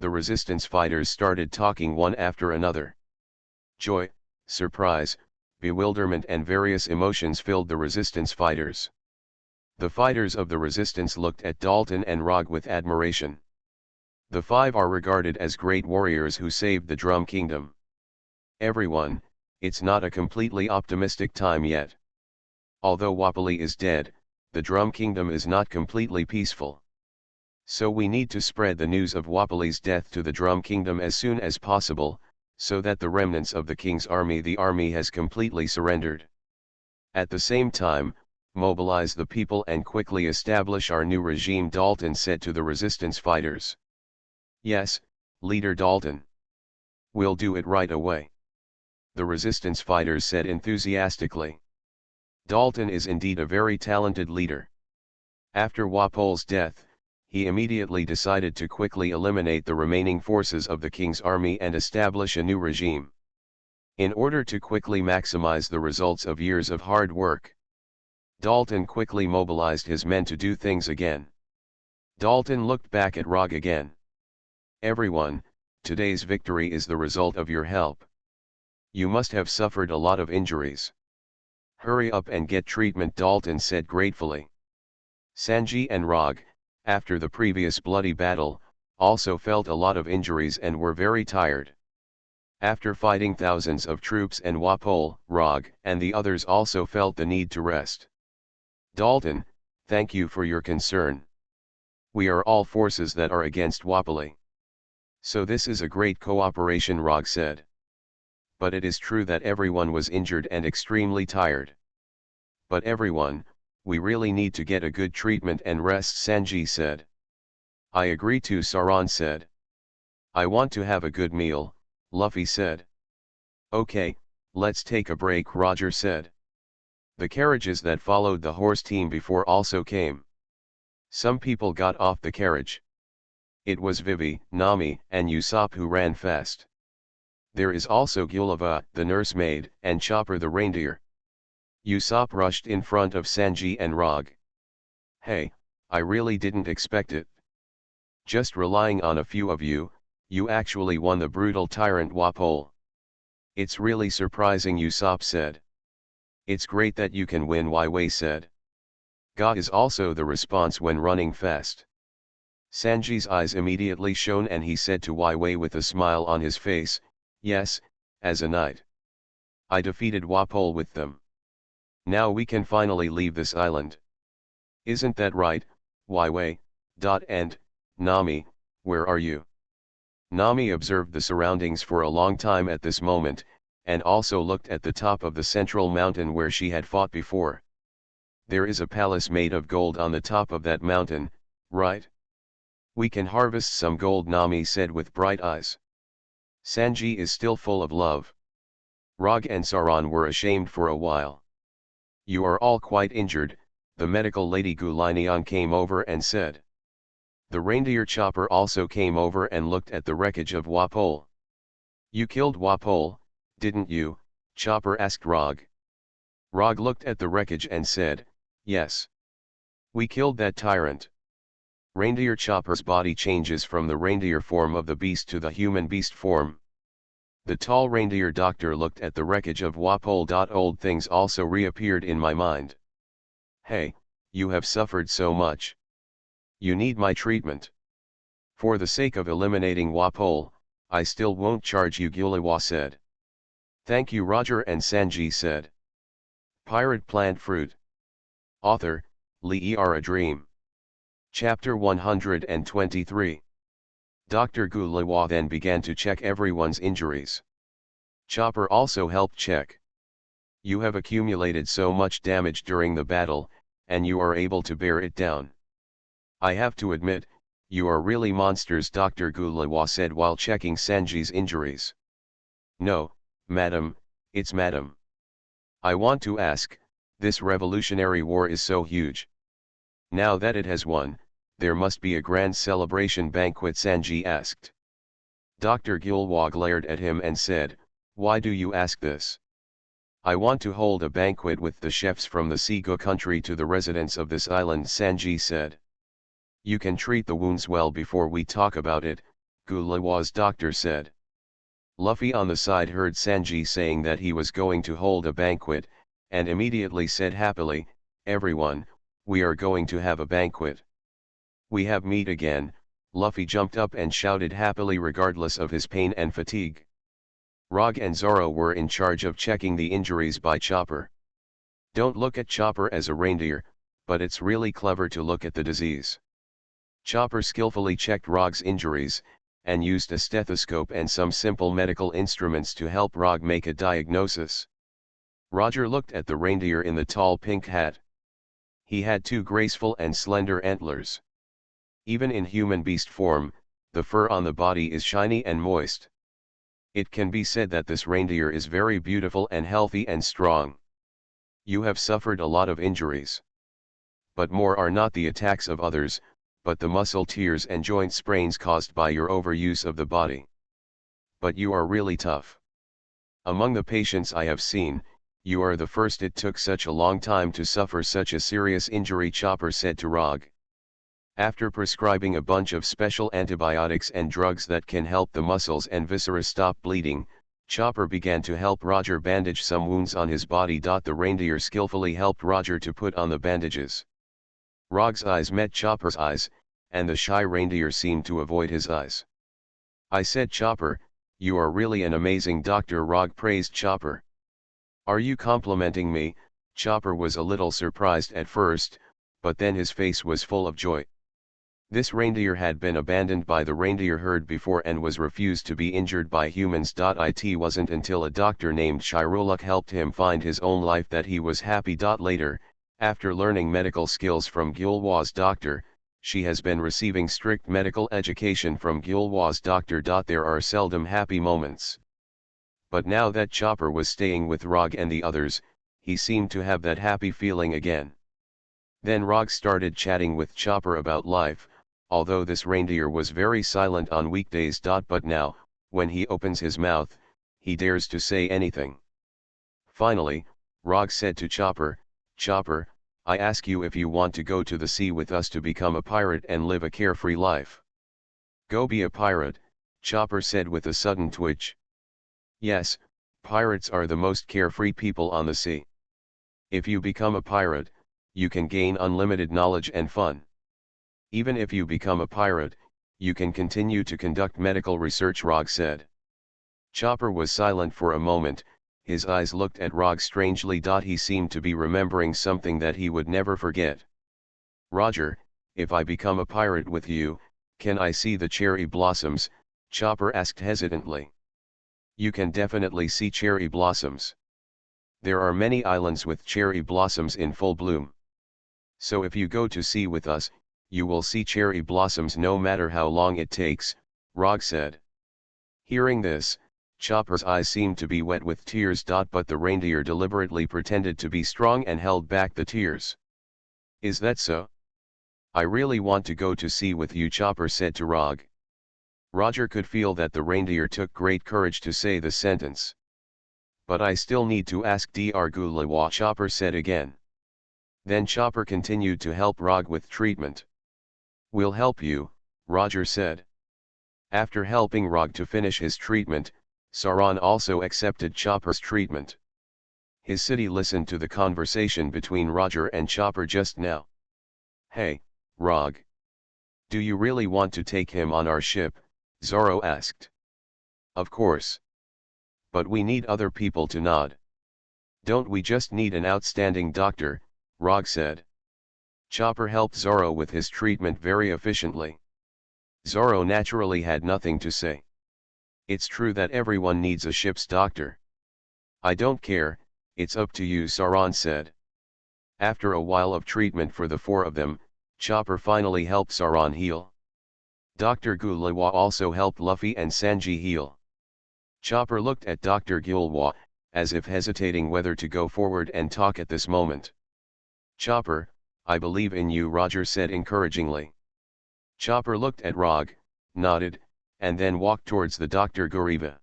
The resistance fighters started talking one after another. Joy, surprise, bewilderment and various emotions filled the resistance fighters. The fighters of the resistance looked at Dalton and Rog with admiration. The five are regarded as great warriors who saved the Drum Kingdom. Everyone, it's not a completely optimistic time yet. Although Walpole is dead, the Drum Kingdom is not completely peaceful. So we need to spread the news of Walpole's death to the Drum Kingdom as soon as possible, so that the remnants of the king's army, the army has completely surrendered. At the same time, mobilize the people and quickly establish our new regime, Dalton said to the resistance fighters. Yes, Leader Dalton. We'll do it right away. The resistance fighters said enthusiastically. Dalton is indeed a very talented leader. After Walpole's death, he immediately decided to quickly eliminate the remaining forces of the king's army and establish a new regime. In order to quickly maximize the results of years of hard work, Dalton quickly mobilized his men to do things again. Dalton looked back at Rog again. "Everyone, today's victory is the result of your help. You must have suffered a lot of injuries. Hurry up and get treatment," Dalton said gratefully. Sanji and Rog, after the previous bloody battle, also felt a lot of injuries and were very tired. After fighting thousands of troops, and Walpole, Rog, and the others also felt the need to rest. "Dalton, thank you for your concern. We are all forces that are against Walpole. So this is a great cooperation," Rog said. "But it is true that everyone was injured and extremely tired. But everyone, we really need to get a good treatment and rest," Sanji said. "I agree too," Sauron said. "I want to have a good meal," Luffy said. "Okay, let's take a break," Roger said. The carriages that followed the horse team before also came. Some people got off the carriage. It was Vivi, Nami, and Usopp who ran fast. There is also Gulliver, the nursemaid, and Chopper the reindeer. Usopp rushed in front of Sanji and Rog. "Hey, I really didn't expect it. Just relying on a few of you, you actually won the brutal tyrant Walpole. It's really surprising," Usopp said. "It's great that you can win," Wei said. "Ga is also the response when running fast." Sanji's eyes immediately shone and he said to Wei with a smile on his face, "Yes, as a knight. I defeated Walpole with them. Now we can finally leave this island. Isn't that right, Wei? And, Nami, where are you?" Nami observed the surroundings for a long time at this moment, and also looked at the top of the central mountain where she had fought before. "There is a palace made of gold on the top of that mountain, right? We can harvest some gold," Nami said with bright eyes. Sanji is still full of love. Rog and Sauron were ashamed for a while. "You are all quite injured," the medical lady Gulinion came over and said. The reindeer Chopper also came over and looked at the wreckage of Walpole. "You killed Walpole, didn't you?" Chopper asked Rog. Rog looked at the wreckage and said, "Yes. We killed that tyrant." Reindeer Chopper's body changes from the reindeer form of the beast to the human beast form. The tall reindeer doctor looked at the wreckage of Walpole. "Old things also reappeared in my mind. Hey, you have suffered so much. You need my treatment. For the sake of eliminating Walpole, I still won't charge you," Gulliver said. "Thank you," Roger and Sanji said. Pirate Plant Fruit. Author, Lee A Dream. Chapter 123. Dr. Gulliver then began to check everyone's injuries. Chopper also helped check. "You have accumulated so much damage during the battle, and you are able to bear it down. I have to admit, you are really monsters," Dr. Gulliver said while checking Sanji's injuries. "No, madam, it's madam. I want to ask, this revolutionary war is so huge. Now that it has won, there must be a grand celebration banquet," Sanji asked. Dr. Gulliver glared at him and said, "Why do you ask this?" "I want to hold a banquet with the chefs from the Segu country to the residents of this island," Sanji said. "You can treat the wounds well before we talk about it," Gulliver's doctor said. Luffy on the side heard Sanji saying that he was going to hold a banquet, and immediately said happily, "Everyone, we are going to have a banquet. We have meat again." Luffy jumped up and shouted happily regardless of his pain and fatigue. Rog and Zoro were in charge of checking the injuries by Chopper. Don't look at Chopper as a reindeer, but it's really clever to look at the disease. Chopper skillfully checked Rog's injuries, and used a stethoscope and some simple medical instruments to help Rog make a diagnosis. Roger looked at the reindeer in the tall pink hat. He had two graceful and slender antlers. Even in human beast form, the fur on the body is shiny and moist. It can be said that this reindeer is very beautiful and healthy and strong. You have suffered a lot of injuries. But more are not the attacks of others, but the muscle tears and joint sprains caused by your overuse of the body. But you are really tough. Among the patients I have seen, you are the first it took such a long time to suffer such a serious injury, Chopper said to Rog. After prescribing a bunch of special antibiotics and drugs that can help the muscles and viscera stop bleeding, Chopper began to help Roger bandage some wounds on his body. The reindeer skillfully helped Roger to put on the bandages. Rog's eyes met Chopper's eyes, and the shy reindeer seemed to avoid his eyes. I said, Chopper, you are really an amazing doctor. Rog praised Chopper. Are you complimenting me? Chopper was a little surprised at first, but then his face was full of joy. This reindeer had been abandoned by the reindeer herd before and was refused to be injured by humans. It wasn't until a doctor named Shiruluk helped him find his own life that he was happy. Later, after learning medical skills from Gulwa's doctor, she has been receiving strict medical education from Gulwa's doctor. There are seldom happy moments. But now that Chopper was staying with Rog and the others, he seemed to have that happy feeling again. Then Rog started chatting with Chopper about life, although this reindeer was very silent on weekdays. But now, when he opens his mouth, he dares to say anything. Finally, Rog said to Chopper, Chopper, I ask you if you want to go to the sea with us to become a pirate and live a carefree life. Go be a pirate, Chopper said with a sudden twitch. Yes, pirates are the most carefree people on the sea. If you become a pirate, you can gain unlimited knowledge and fun. Even if you become a pirate, you can continue to conduct medical research, Rog said. Chopper was silent for a moment, his eyes looked at Rog strangely. He seemed to be remembering something that he would never forget. Roger, if I become a pirate with you, can I see the cherry blossoms? Chopper asked hesitantly. You can definitely see cherry blossoms. There are many islands with cherry blossoms in full bloom. So if you go to sea with us, you will see cherry blossoms no matter how long it takes, Rog said. Hearing this, Chopper's eyes seemed to be wet with tears. But the reindeer deliberately pretended to be strong and held back the tears. Is that so? I really want to go to sea with you, Chopper said to Rog. Roger could feel that the reindeer took great courage to say the sentence. But I still need to ask Dr. Gulawa, Chopper said again. Then Chopper continued to help Rog with treatment. We'll help you, Roger said. After helping Rog to finish his treatment, Saran also accepted Chopper's treatment. His city listened to the conversation between Roger and Chopper just now. Hey, Rog. Do you really want to take him on our ship? Zorro asked. Of course. But we need other people to nod. Don't we just need an outstanding doctor? Rog said. Chopper helped Zorro with his treatment very efficiently. Zorro naturally had nothing to say. It's true that everyone needs a ship's doctor. I don't care, it's up to you, Saran said. After a while of treatment for the four of them, Chopper finally helped Saran heal. Dr. Gulawa also helped Luffy and Sanji heal. Chopper looked at Dr. Gulawa, as if hesitating whether to go forward and talk at this moment. Chopper, I believe in you, Roger said encouragingly. Chopper looked at Rog, nodded, and then walked towards the Dr. Guriva.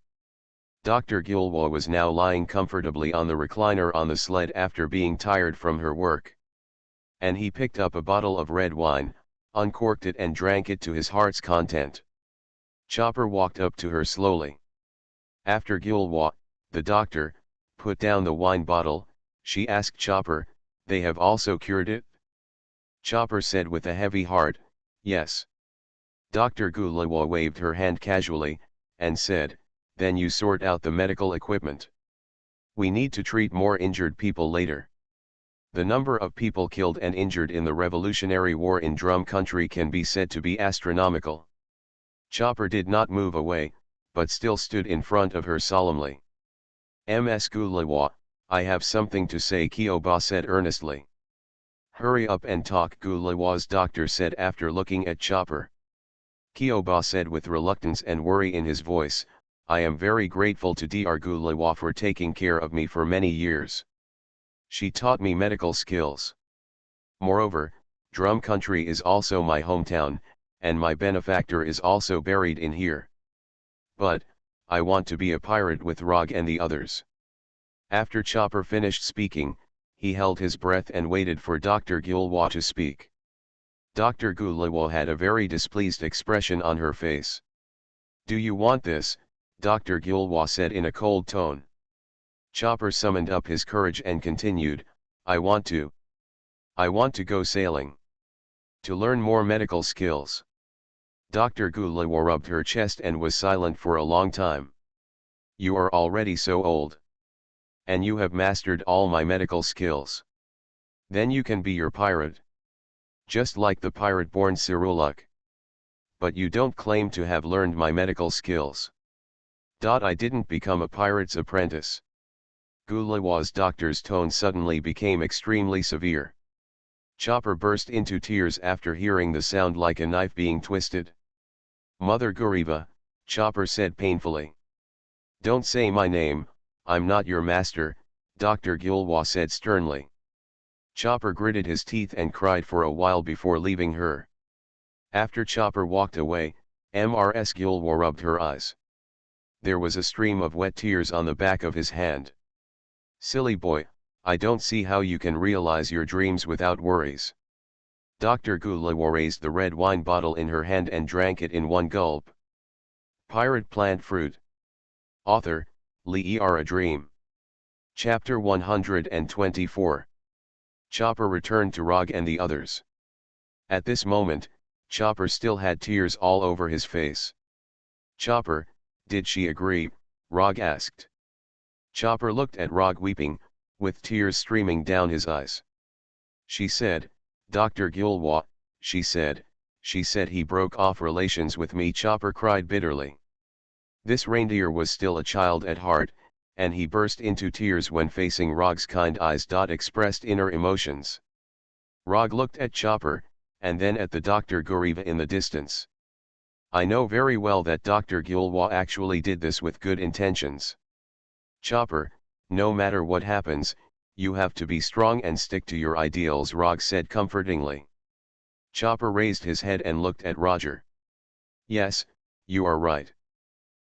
Dr. Gulawa was now lying comfortably on the recliner on the sled after being tired from her work. And he picked up a bottle of red wine, uncorked it and drank it to his heart's content. Chopper walked up to her slowly. After Gulawa, the doctor, put down the wine bottle, she asked Chopper, they have also cured it? Chopper said with a heavy heart, yes. Dr. Gulawa waved her hand casually, and said, then you sort out the medical equipment. We need to treat more injured people later. The number of people killed and injured in the Revolutionary War in Drum Country can be said to be astronomical. Chopper did not move away, but still stood in front of her solemnly. Ms. Gulawa, I have something to say, Kyoba said earnestly. Hurry up and talk, Gulawa's doctor said after looking at Chopper. Kyoba said with reluctance and worry in his voice, I am very grateful to Dr. Gulawa for taking care of me for many years. She taught me medical skills. Moreover, Drum Country is also my hometown, and my benefactor is also buried in here. But, I want to be a pirate with Rog and the others. After Chopper finished speaking, he held his breath and waited for Dr. Gilwa to speak. Dr. Gulliwa had a very displeased expression on her face. "Do you want this?" Dr. Gilwa said in a cold tone. Chopper summoned up his courage and continued, I want to go sailing. To learn more medical skills." Dr. Gulliwa rubbed her chest and was silent for a long time. "You are already so old. And you have mastered all my medical skills. Then you can be your pirate. Just like the pirate-born Ciruluk. But you don't claim to have learned my medical skills." I didn't become a pirate's apprentice." Gulliwa's doctor's tone suddenly became extremely severe. Chopper burst into tears after hearing the sound like a knife being twisted. "Mother Guriva," Chopper said painfully. "Don't say my name, I'm not your master," Dr. Gilwa said sternly. Chopper gritted his teeth and cried for a while before leaving her. After Chopper walked away, Mrs. Gilwa rubbed her eyes. There was a stream of wet tears on the back of his hand. "Silly boy, I don't see how you can realize your dreams without worries." Dr. Gulliwa raised the red wine bottle in her hand and drank it in one gulp. Pirate Plant Fruit. Author, Le'er a Dream. Chapter 124. Chopper returned to Rog and the others. At this moment, Chopper still had tears all over his face. "Chopper, did she agree?" Rog asked. Chopper looked at Rog weeping, with tears streaming down his eyes. "She said, Dr. Gilwa, she said he broke off relations with me." Chopper cried bitterly. This reindeer was still a child at heart, and he burst into tears when facing Rog's kind eyes. Expressed inner emotions. Rog looked at Chopper, and then at the Dr. Guriva in the distance. "I know very well that Dr. Gilwa actually did this with good intentions. Chopper, no matter what happens, you have to be strong and stick to your ideals," Rog said comfortingly. Chopper raised his head and looked at Roger. "Yes, you are right.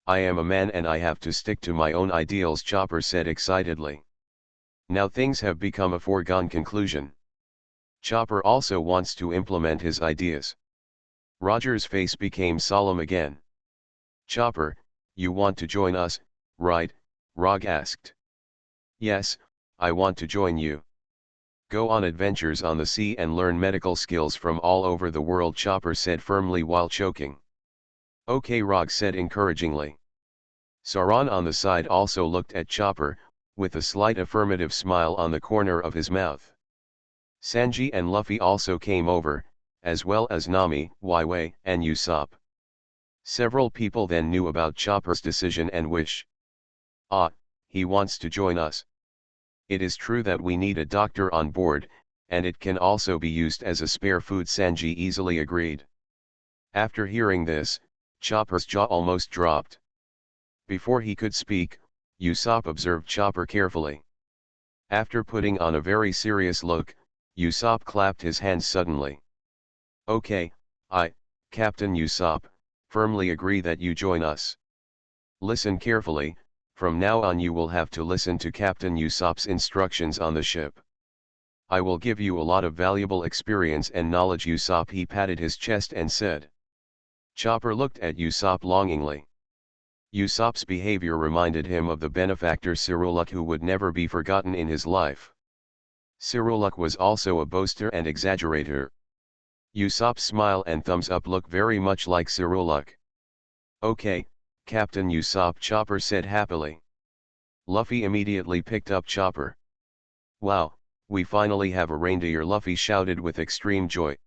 I am a man and I have to stick to my own ideals," Chopper said excitedly. "Now things have become a foregone conclusion. Chopper also wants to implement his ideas." Roger's face became solemn again. "Chopper, you want to join us, right?" Rog asked. "Yes, I want to join you. Go on adventures on the sea and learn medical skills from all over the world," Chopper said firmly while choking. "Okay," Rog said encouragingly. Sauron on the side also looked at Chopper, with a slight affirmative smile on the corner of his mouth. Sanji and Luffy also came over, as well as Nami, Waiwei, and Usopp. Several people then knew about Chopper's decision and wish. "Ah, he wants to join us. It is true that we need a doctor on board, and it can also be used as a spare food," Sanji easily agreed. After hearing this, Chopper's jaw almost dropped. Before he could speak, Usopp observed Chopper carefully. After putting on a very serious look, Usopp clapped his hands suddenly. "Okay, Captain Usopp, firmly agree that you join us. Listen carefully, from now on you will have to listen to Captain Usopp's instructions on the ship. I will give you a lot of valuable experience and knowledge." Usopp, he patted his chest and said. Chopper looked at Usopp longingly. Usopp's behavior reminded him of the benefactor Ciruluk, who would never be forgotten in his life. Ciruluk was also a boaster and exaggerator. Usopp's smile and thumbs up look very much like Ciruluk. "Okay, Captain Usopp," Chopper said happily. Luffy immediately picked up Chopper. "Wow, we finally have a reindeer," Luffy shouted with extreme joy.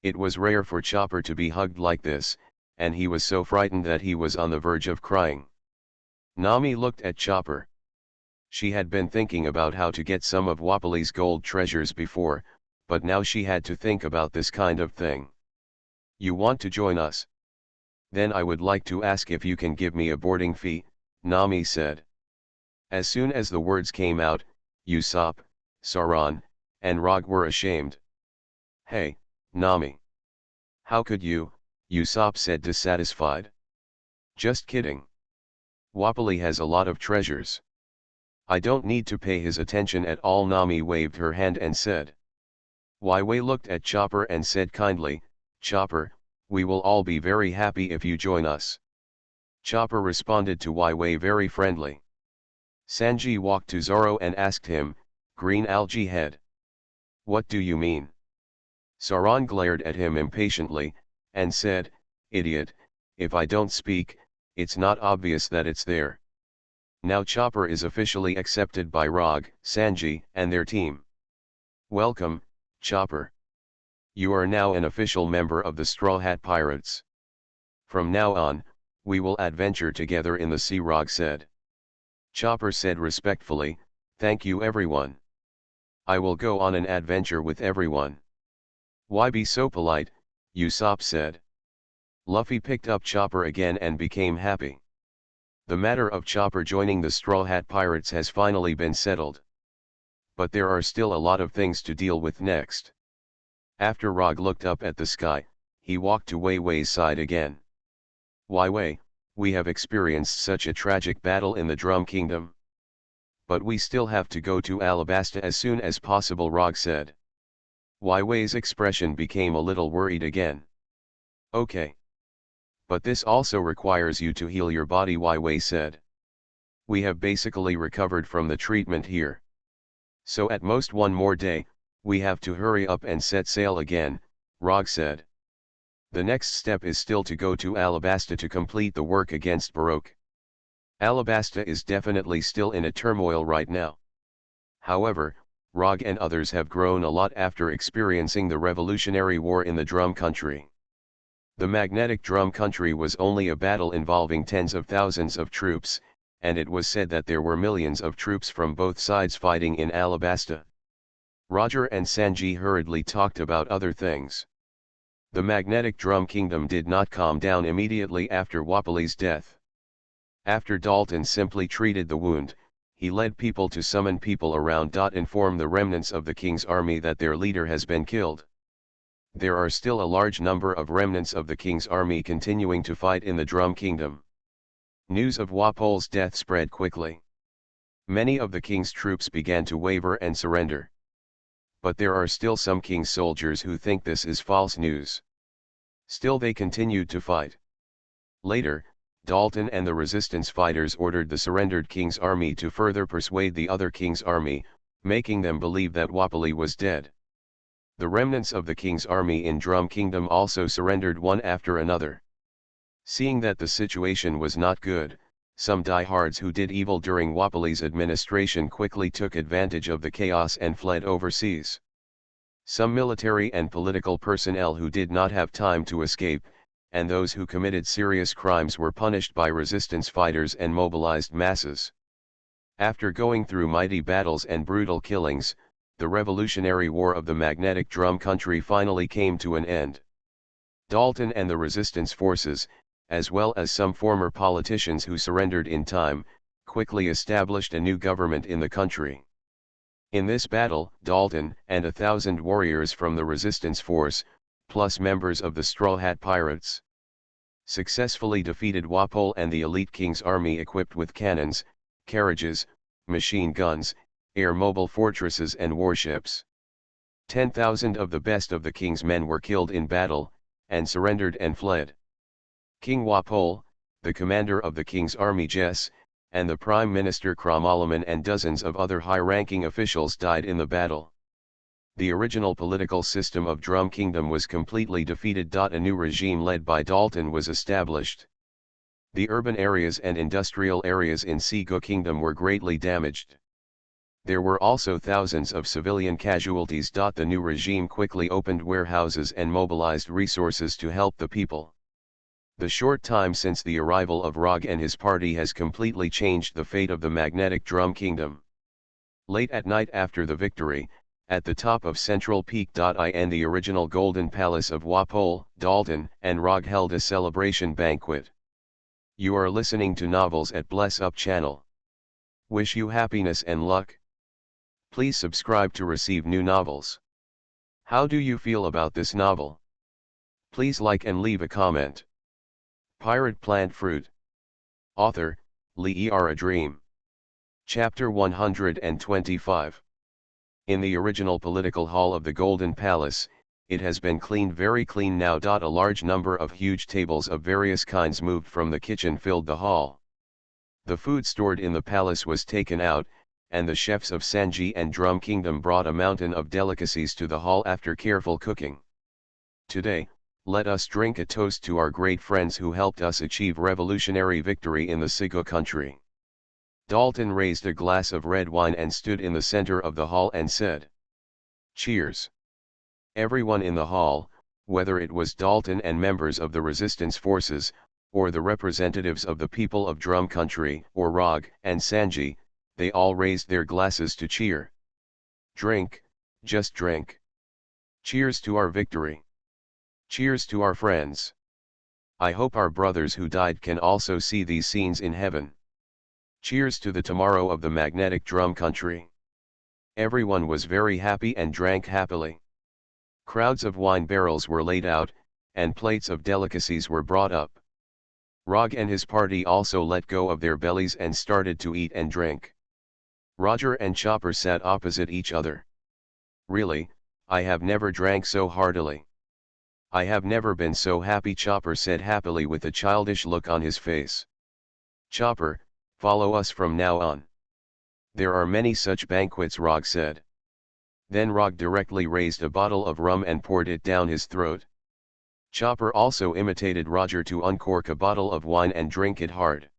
It was rare for Chopper to be hugged like this, and he was so frightened that he was on the verge of crying. Nami looked at Chopper. She had been thinking about how to get some of Wapoli's gold treasures before, but now she had to think about this kind of thing. "You want to join us? Then I would like to ask if you can give me a boarding fee," Nami said. As soon as the words came out, Usopp, Sauron, and Rog were ashamed. "Hey, Nami. How could you?" Usopp said dissatisfied. "Just kidding. Wapoli has a lot of treasures. I don't need to pay his attention at all." Nami waved her hand and said. Wei looked at Chopper and said kindly, "Chopper, we will all be very happy if you join us." Chopper responded to Wei very friendly. Sanji walked to Zoro and asked him, "Green algae head. What do you mean?" Sauron glared at him impatiently, and said, "Idiot, if I don't speak, it's not obvious that it's there." Now Chopper is officially accepted by Rog, Sanji, and their team. Welcome, Chopper. You are now an official member of the Straw Hat Pirates. From now on, we will adventure together in the sea, Rog said. Chopper said respectfully, "Thank you everyone. I will go on an adventure with everyone." "Why be so polite?" Usopp said. Luffy picked up Chopper again and became happy. The matter of Chopper joining the Straw Hat Pirates has finally been settled. But there are still a lot of things to deal with next. After Rog looked up at the sky, he walked to Wei's side again. "Wei, we have experienced such a tragic battle in the Drum Kingdom. But we still have to go to Alabasta as soon as possible," Rog said. Wei's expression became a little worried again. "Okay. But this also requires you to heal your body," Wei said. "We have basically recovered from the treatment here. So at most one more day, we have to hurry up and set sail again," Rog said. "The next step is still to go to Alabasta to complete the work against Baroque. Alabasta is definitely still in a turmoil right now. However, Rog and others have grown a lot after experiencing the Revolutionary War in the Drum Country. The Magnetic Drum Country was only a battle involving tens of thousands of troops, and it was said that there were millions of troops from both sides fighting in Alabasta." Roger and Sanji hurriedly talked about other things. The Magnetic Drum Kingdom did not calm down immediately after Wapoli's death. After Dalton simply treated the wound, he led people to summon people around. Inform the remnants of the king's army that their leader has been killed. There are still a large number of remnants of the king's army continuing to fight in the Drum Kingdom. News of Wapol's death spread quickly. Many of the king's troops began to waver and surrender. But there are still some king's soldiers who think this is false news. Still they continued to fight. Later, Dalton and the resistance fighters ordered the surrendered king's army to further persuade the other king's army, making them believe that Wapoli was dead. The remnants of the king's army in Drum Kingdom also surrendered one after another. Seeing that the situation was not good, some diehards who did evil during Wapoli's administration quickly took advantage of the chaos and fled overseas. Some military and political personnel who did not have time to escape, and those who committed serious crimes were punished by resistance fighters and mobilized masses. After going through mighty battles and brutal killings, the Revolutionary War of the Magnetic Drum Country finally came to an end. Dalton and the resistance forces, as well as some former politicians who surrendered in time, quickly established a new government in the country. In this battle, Dalton and 1,000 warriors from the resistance force, plus members of the Straw Hat Pirates, successfully defeated Wapol and the elite king's army equipped with cannons, carriages, machine guns, air mobile fortresses and warships. 10,000 of the best of the king's men were killed in battle, and surrendered and fled. King Wapol, the commander of the king's army Jess, and the Prime Minister Kromalaman and dozens of other high-ranking officials died in the battle. The original political system of Drum Kingdom was completely defeated. A new regime led by Dalton was established. The urban areas and industrial areas in Seago Kingdom were greatly damaged. There were also thousands of civilian casualties. The new regime quickly opened warehouses and mobilized resources to help the people. The short time since the arrival of Rog and his party has completely changed the fate of the Magnetic Drum Kingdom. Late at night after the victory, at the top of Central Peak. In the original Golden Palace of Wapol, Dalton and Rog held a celebration banquet. You are listening to Novels at Bless Up channel. Wish you happiness and luck. Please subscribe to receive new novels. How do you feel about this novel? Please like and leave a comment. Pirate Plant Fruit. Author, Lee A Dream. Chapter 125. In the original political hall of the Golden Palace, it has been cleaned very clean now. A large number of huge tables of various kinds moved from the kitchen filled the hall. The food stored in the palace was taken out, and the chefs of Sanji and Drum Kingdom brought a mountain of delicacies to the hall after careful cooking. Today, let us drink a toast to our great friends who helped us achieve revolutionary victory in the Sigo country. Dalton raised a glass of red wine and stood in the center of the hall and said, "Cheers." Everyone in the hall, whether it was Dalton and members of the resistance forces, or the representatives of the people of Drum Country, or Rog and Sanji, they all raised their glasses to cheer. Drink, just drink. Cheers to our victory. Cheers to our friends. I hope our brothers who died can also see these scenes in heaven. Cheers to the tomorrow of the magnetic Drum Country. Everyone was very happy and drank happily. Crowds of wine barrels were laid out, and plates of delicacies were brought up. Rog and his party also let go of their bellies and started to eat and drink. Roger and Chopper sat opposite each other. Really, I have never drank so heartily. I have never been so happy, Chopper said happily with a childish look on his face. Chopper, follow us from now on. There are many such banquets, Rog said. Then Rog directly raised a bottle of rum and poured it down his throat. Chopper also imitated Roger to uncork a bottle of wine and drink it hard.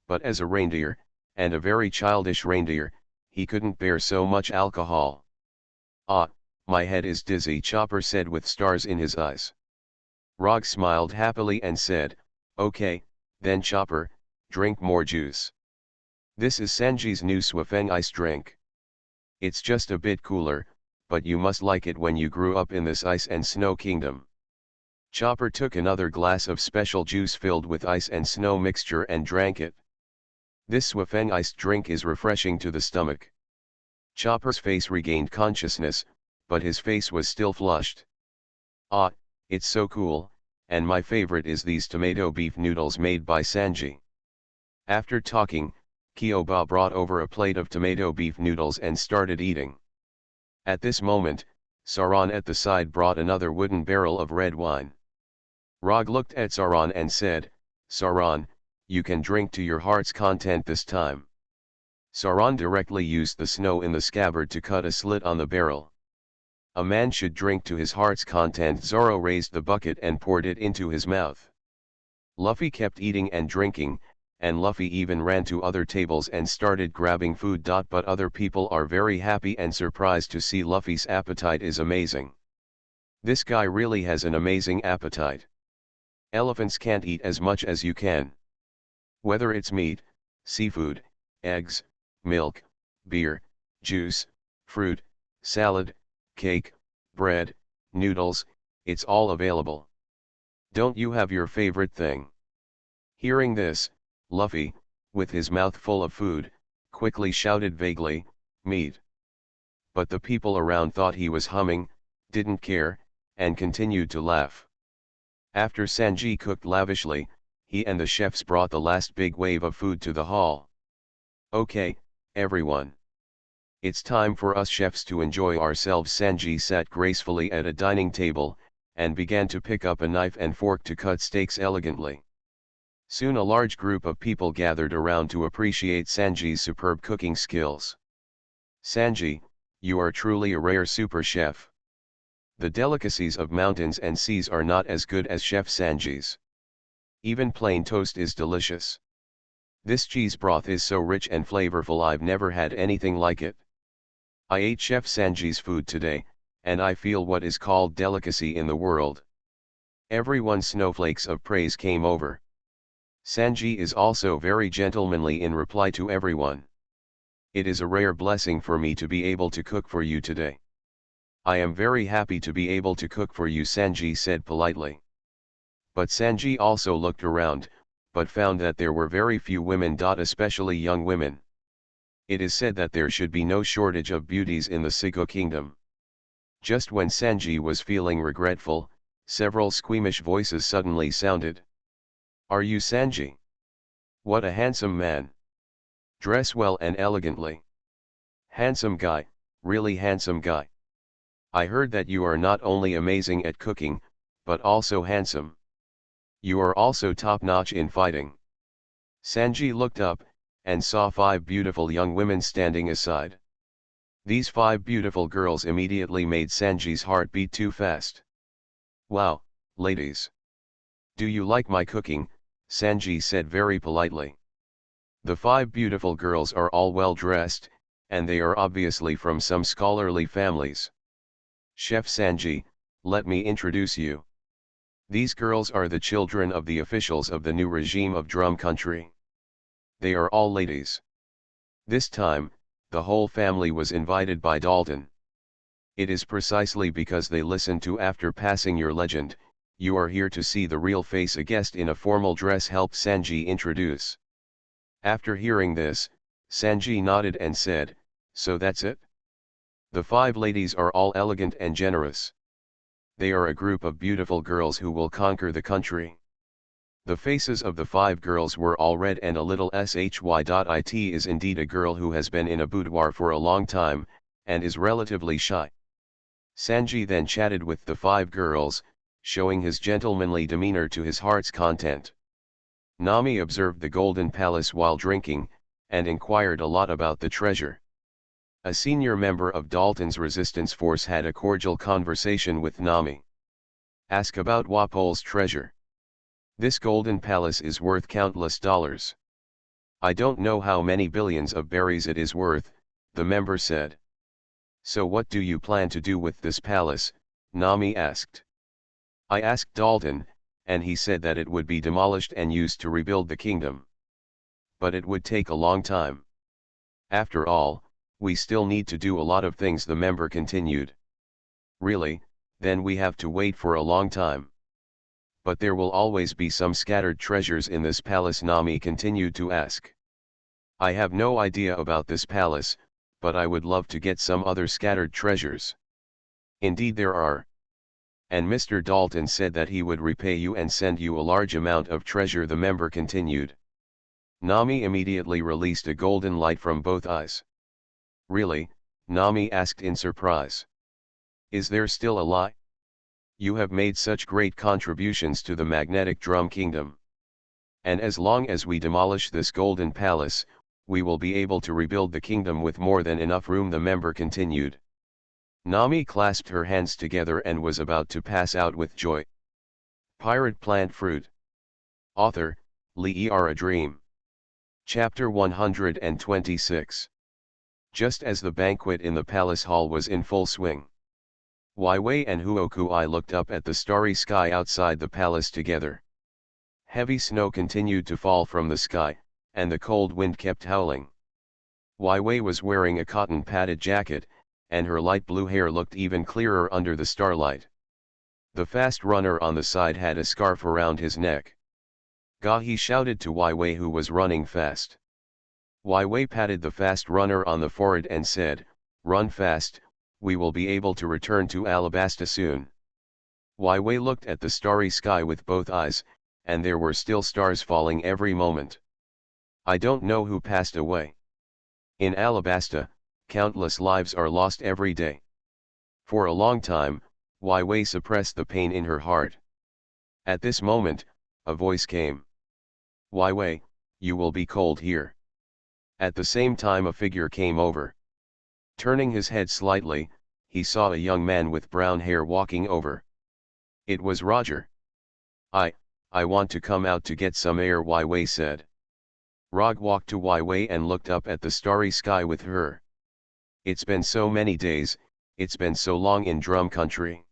But as a reindeer, and a very childish reindeer, he couldn't bear so much alcohol. "Ah, my head is dizzy," Chopper said with stars in his eyes. Rog smiled happily and said, "Okay, then Chopper, drink more juice. This is Sanji's new Swafeng ice drink. It's just a bit cooler, but you must like it when you grew up in this ice and snow kingdom." Chopper took another glass of special juice filled with ice and snow mixture and drank it. This Swafeng iced drink is refreshing to the stomach. Chopper's face regained consciousness, but his face was still flushed. "Ah, it's so cool, and my favorite is these tomato beef noodles made by Sanji." After talking, Kyoba brought over a plate of tomato beef noodles and started eating. At this moment, Sauron at the side brought another wooden barrel of red wine. Rog looked at Sauron and said, "Sauron, you can drink to your heart's content this time." Sauron directly used the snow in the scabbard to cut a slit on the barrel. "A man should drink to his heart's content." Zoro raised the bucket and poured it into his mouth. Luffy kept eating and drinking, and Luffy even ran to other tables and started grabbing food. But other people are very happy and surprised to see Luffy's appetite is amazing. This guy really has an amazing appetite. Elephants can't eat as much as you can. Whether it's meat, seafood, eggs, milk, beer, juice, fruit, salad, cake, bread, noodles, it's all available. Don't you have your favorite thing? Hearing this, Luffy, with his mouth full of food, quickly shouted vaguely, "Meat." But the people around thought he was humming, didn't care, and continued to laugh. After Sanji cooked lavishly, he and the chefs brought the last big wave of food to the hall. "Okay, everyone. It's time for us chefs to enjoy ourselves." Sanji sat gracefully at a dining table, and began to pick up a knife and fork to cut steaks elegantly. Soon a large group of people gathered around to appreciate Sanji's superb cooking skills. "Sanji, you are truly a rare super chef. The delicacies of mountains and seas are not as good as Chef Sanji's. Even plain toast is delicious. This cheese broth is so rich and flavorful, I've never had anything like it. I ate Chef Sanji's food today, and I feel what is called delicacy in the world." Everyone's snowflakes of praise came over. Sanji is also very gentlemanly in reply to everyone. "It is a rare blessing for me to be able to cook for you today. I am very happy to be able to cook for you," Sanji said politely. But Sanji also looked around, but found that there were very few women, especially young women. It is said that there should be no shortage of beauties in the Sigo kingdom. Just when Sanji was feeling regretful, several squeamish voices suddenly sounded. Are you Sanji? What a handsome man. Dress well and elegantly. Handsome guy, really handsome guy. I heard that you are not only amazing at cooking, but also handsome. You are also top-notch in fighting. Sanji looked up, and saw 5 beautiful young women standing aside. These 5 beautiful girls immediately made Sanji's heart beat too fast. Wow, ladies. Do you like my cooking? Sanji said very politely. The 5 beautiful girls are all well dressed, and they are obviously from some scholarly families. Chef Sanji, let me introduce you. These girls are the children of the officials of the new regime of Drum Country. They are all ladies. This time, the whole family was invited by Dalton. It is precisely because they listened to after passing your legend, you are here to see the real face. A guest in a formal dress helped Sanji introduce. After hearing this, Sanji nodded and said, so that's it? The 5 ladies are all elegant and generous. They are a group of beautiful girls who will conquer the country. The faces of the 5 girls were all red and a little shy. It is indeed a girl who has been in a boudoir for a long time, and is relatively shy. Sanji then chatted with the 5 girls, showing his gentlemanly demeanor to his heart's content. Nami observed the Golden Palace while drinking, and inquired a lot about the treasure. A senior member of Dalton's resistance force had a cordial conversation with Nami. Ask about Wapol's treasure. This Golden Palace is worth countless dollars. I don't know how many billions of berries it is worth, the member said. So what do you plan to do with this palace? Nami asked. I asked Dalton, and he said that it would be demolished and used to rebuild the kingdom. But it would take a long time. After all, we still need to do a lot of things, the member continued. Really, then we have to wait for a long time. But there will always be some scattered treasures in this palace, Nami continued to ask. I have no idea about this palace, but I would love to get some other scattered treasures. Indeed there are. And Mr. Dalton said that he would repay you and send you a large amount of treasure, the member continued. Nami immediately released a golden light from both eyes. Really? Nami asked in surprise. Is there still a lie? You have made such great contributions to the magnetic drum kingdom. And as long as we demolish this golden palace, we will be able to rebuild the kingdom with more than enough room, the member continued. Nami clasped her hands together and was about to pass out with joy. Pirate Plant Fruit. Author, Lee A Dream. Chapter 126. Just as the banquet in the palace hall was in full swing, Wai and Huokui looked up at the starry sky outside the palace together. Heavy snow continued to fall from the sky, and the cold wind kept howling. Wai was wearing a cotton padded jacket, and her light blue hair looked even clearer under the starlight. The fast runner on the side had a scarf around his neck. Ga, he shouted to Wai who was running fast. Wai patted the fast runner on the forehead and said, run fast, we will be able to return to Alabasta soon. Wai looked at the starry sky with both eyes, and there were still stars falling every moment. I don't know who passed away. In Alabasta, countless lives are lost every day. For a long time, Wai suppressed the pain in her heart. At this moment, a voice came. Wai, you will be cold here. At the same time a figure came over. Turning his head slightly, he saw a young man with brown hair walking over. It was Roger. I want to come out to get some air, Wai said. Rog walked to Wai and looked up at the starry sky with her. It's been so many days, it's been so long in Drum Country.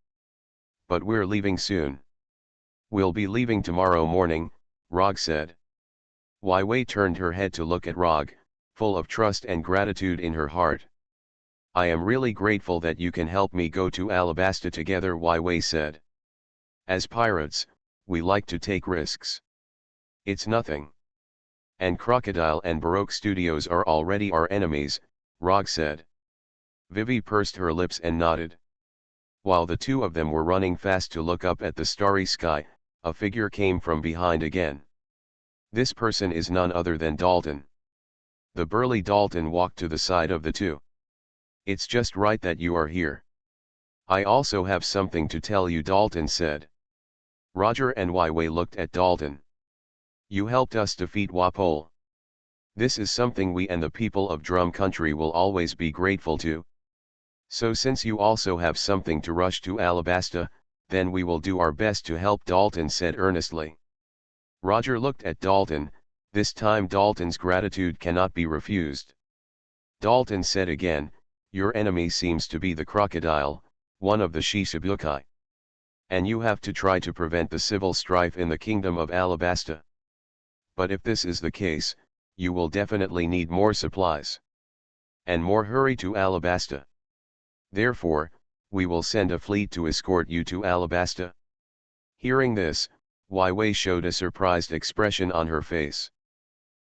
But we're leaving soon. We'll be leaving tomorrow morning, Rog said. Wai turned her head to look at Rog, full of trust and gratitude in her heart. I am really grateful that you can help me go to Alabasta together, Wai said. As pirates, we like to take risks. It's nothing. And Crocodile and Baroque Studios are already our enemies, Rog said. Vivi pursed her lips and nodded. While the two of them were running fast to look up at the starry sky, a figure came from behind again. This person is none other than Dalton. The burly Dalton walked to the side of the two. It's just right that you are here. I also have something to tell you, Dalton said. Roger and Wei looked at Dalton. You helped us defeat Wapol. This is something we and the people of Drum Country will always be grateful to. So since you also have something to rush to Alabasta, then we will do our best to help, Dalton said earnestly. Roger looked at Dalton. This time Dalton's gratitude cannot be refused. Dalton said again, your enemy seems to be the crocodile, one of the Shishibukai. And you have to try to prevent the civil strife in the kingdom of Alabasta. But if this is the case, you will definitely need more supplies. And more hurry to Alabasta. Therefore, we will send a fleet to escort you to Alabasta. Hearing this, Wei showed a surprised expression on her face.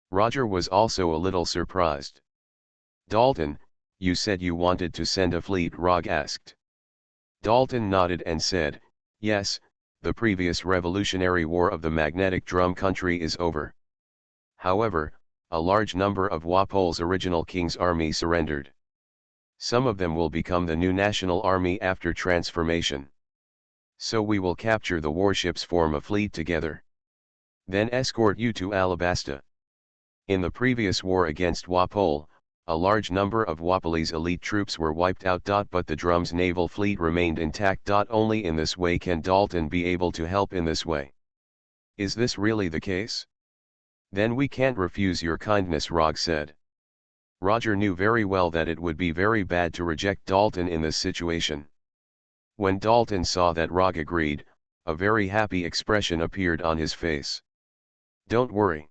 Roger was also a little surprised. Dalton, you said you wanted to send a fleet, Rog asked. Dalton nodded and said, yes, the previous Revolutionary War of the Magnetic Drum Country is over. However, a large number of Wapol's original king's army surrendered. Some of them will become the new national army after transformation. So we will capture the warships, form a fleet together. Then escort you to Alabasta. In the previous war against Wapol, a large number of Wapoli's elite troops were wiped out. But the Drum's naval fleet remained intact. Only in this way can Dalton be able to help in this way. Is this really the case? Then we can't refuse your kindness, Rog said. Roger knew very well that it would be very bad to reject Dalton in this situation. When Dalton saw that Rog agreed, a very happy expression appeared on his face. Don't worry.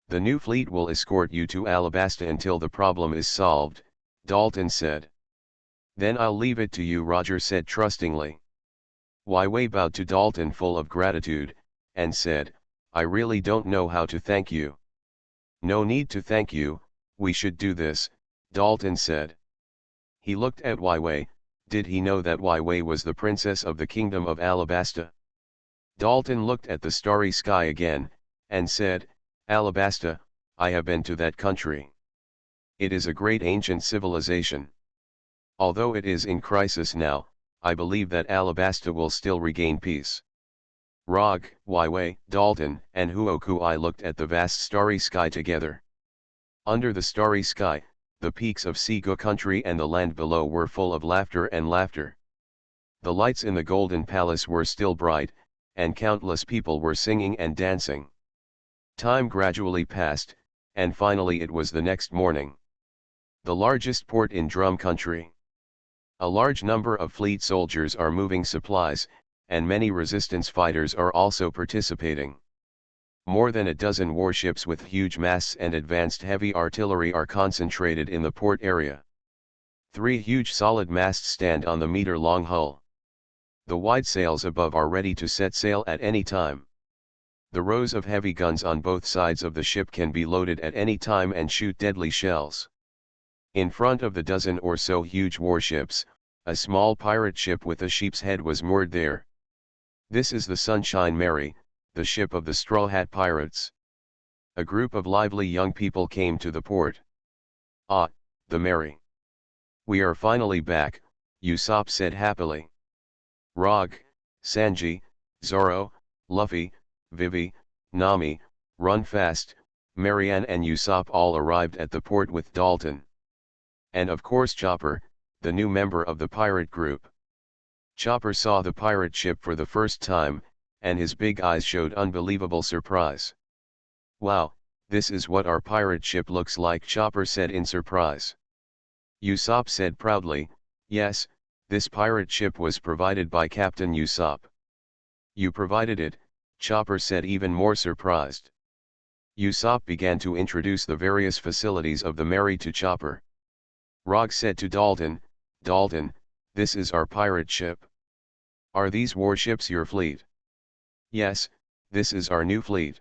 The new fleet will escort you to Alabasta until the problem is solved, Dalton said. Then I'll leave it to you, Roger said trustingly. Wei bowed to Dalton full of gratitude, and said, I really don't know how to thank you. No need to thank you, we should do this, Dalton said. He looked at Wei. Did he know that Wei was the princess of the kingdom of Alabasta? Dalton looked at the starry sky again, and said, Alabasta, I have been to that country. It is a great ancient civilization. Although it is in crisis now, I believe that Alabasta will still regain peace. Rog, Wei, Dalton, and Huokui looked at the vast starry sky together. Under the starry sky, the peaks of Sigu country and the land below were full of laughter and laughter. The lights in the Golden Palace were still bright, and countless people were singing and dancing. Time gradually passed, and finally it was the next morning. The largest port in Drum Country. A large number of fleet soldiers are moving supplies, and many resistance fighters are also participating. More than a dozen warships with huge masts and advanced heavy artillery are concentrated in the port area. 3 huge solid masts stand on the meter-long hull. The wide sails above are ready to set sail at any time. The rows of heavy guns on both sides of the ship can be loaded at any time and shoot deadly shells. In front of the dozen or so huge warships, a small pirate ship with a sheep's head was moored there. This is the Sunshine Mary, the ship of the Straw Hat Pirates. A group of lively young people came to the port. Ah, the Mary. We are finally back, Usopp said happily. Rog, Sanji, Zoro, Luffy, Vivi, Nami, Run Fast, Marianne and Usopp all arrived at the port with Dalton. And of course Chopper, the new member of the pirate group. Chopper saw the pirate ship for the first time, and his big eyes showed unbelievable surprise. Wow, this is what our pirate ship looks like, Chopper said in surprise. Usopp said proudly, yes, this pirate ship was provided by Captain Usopp. You provided it, Chopper said even more surprised. Usopp began to introduce the various facilities of the Mary to Chopper. Rog said to Dalton, Dalton, this is our pirate ship. Are these warships your fleet? Yes, this is our new fleet.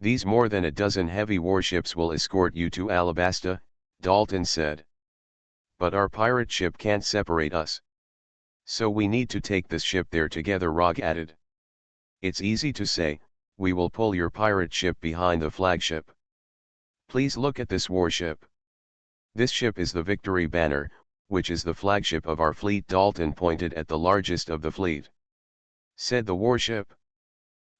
These more than a dozen heavy warships will escort you to Alabasta, Dalton said. But our pirate ship can't separate us. So we need to take this ship there together, Rog added. It's easy to say, we will pull your pirate ship behind the flagship. Please look at this warship. This ship is the Victory Banner, which is the flagship of our fleet. Dalton pointed at the largest of the fleet. Said the warship.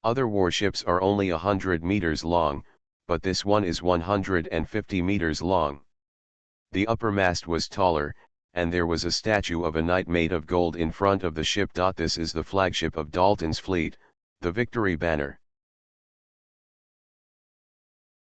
Other warships are only 100 meters long, but this one is 150 meters long. The upper mast was taller, and there was a statue of a knight made of gold in front of the ship. This is the flagship of Dalton's fleet, the Victory Banner.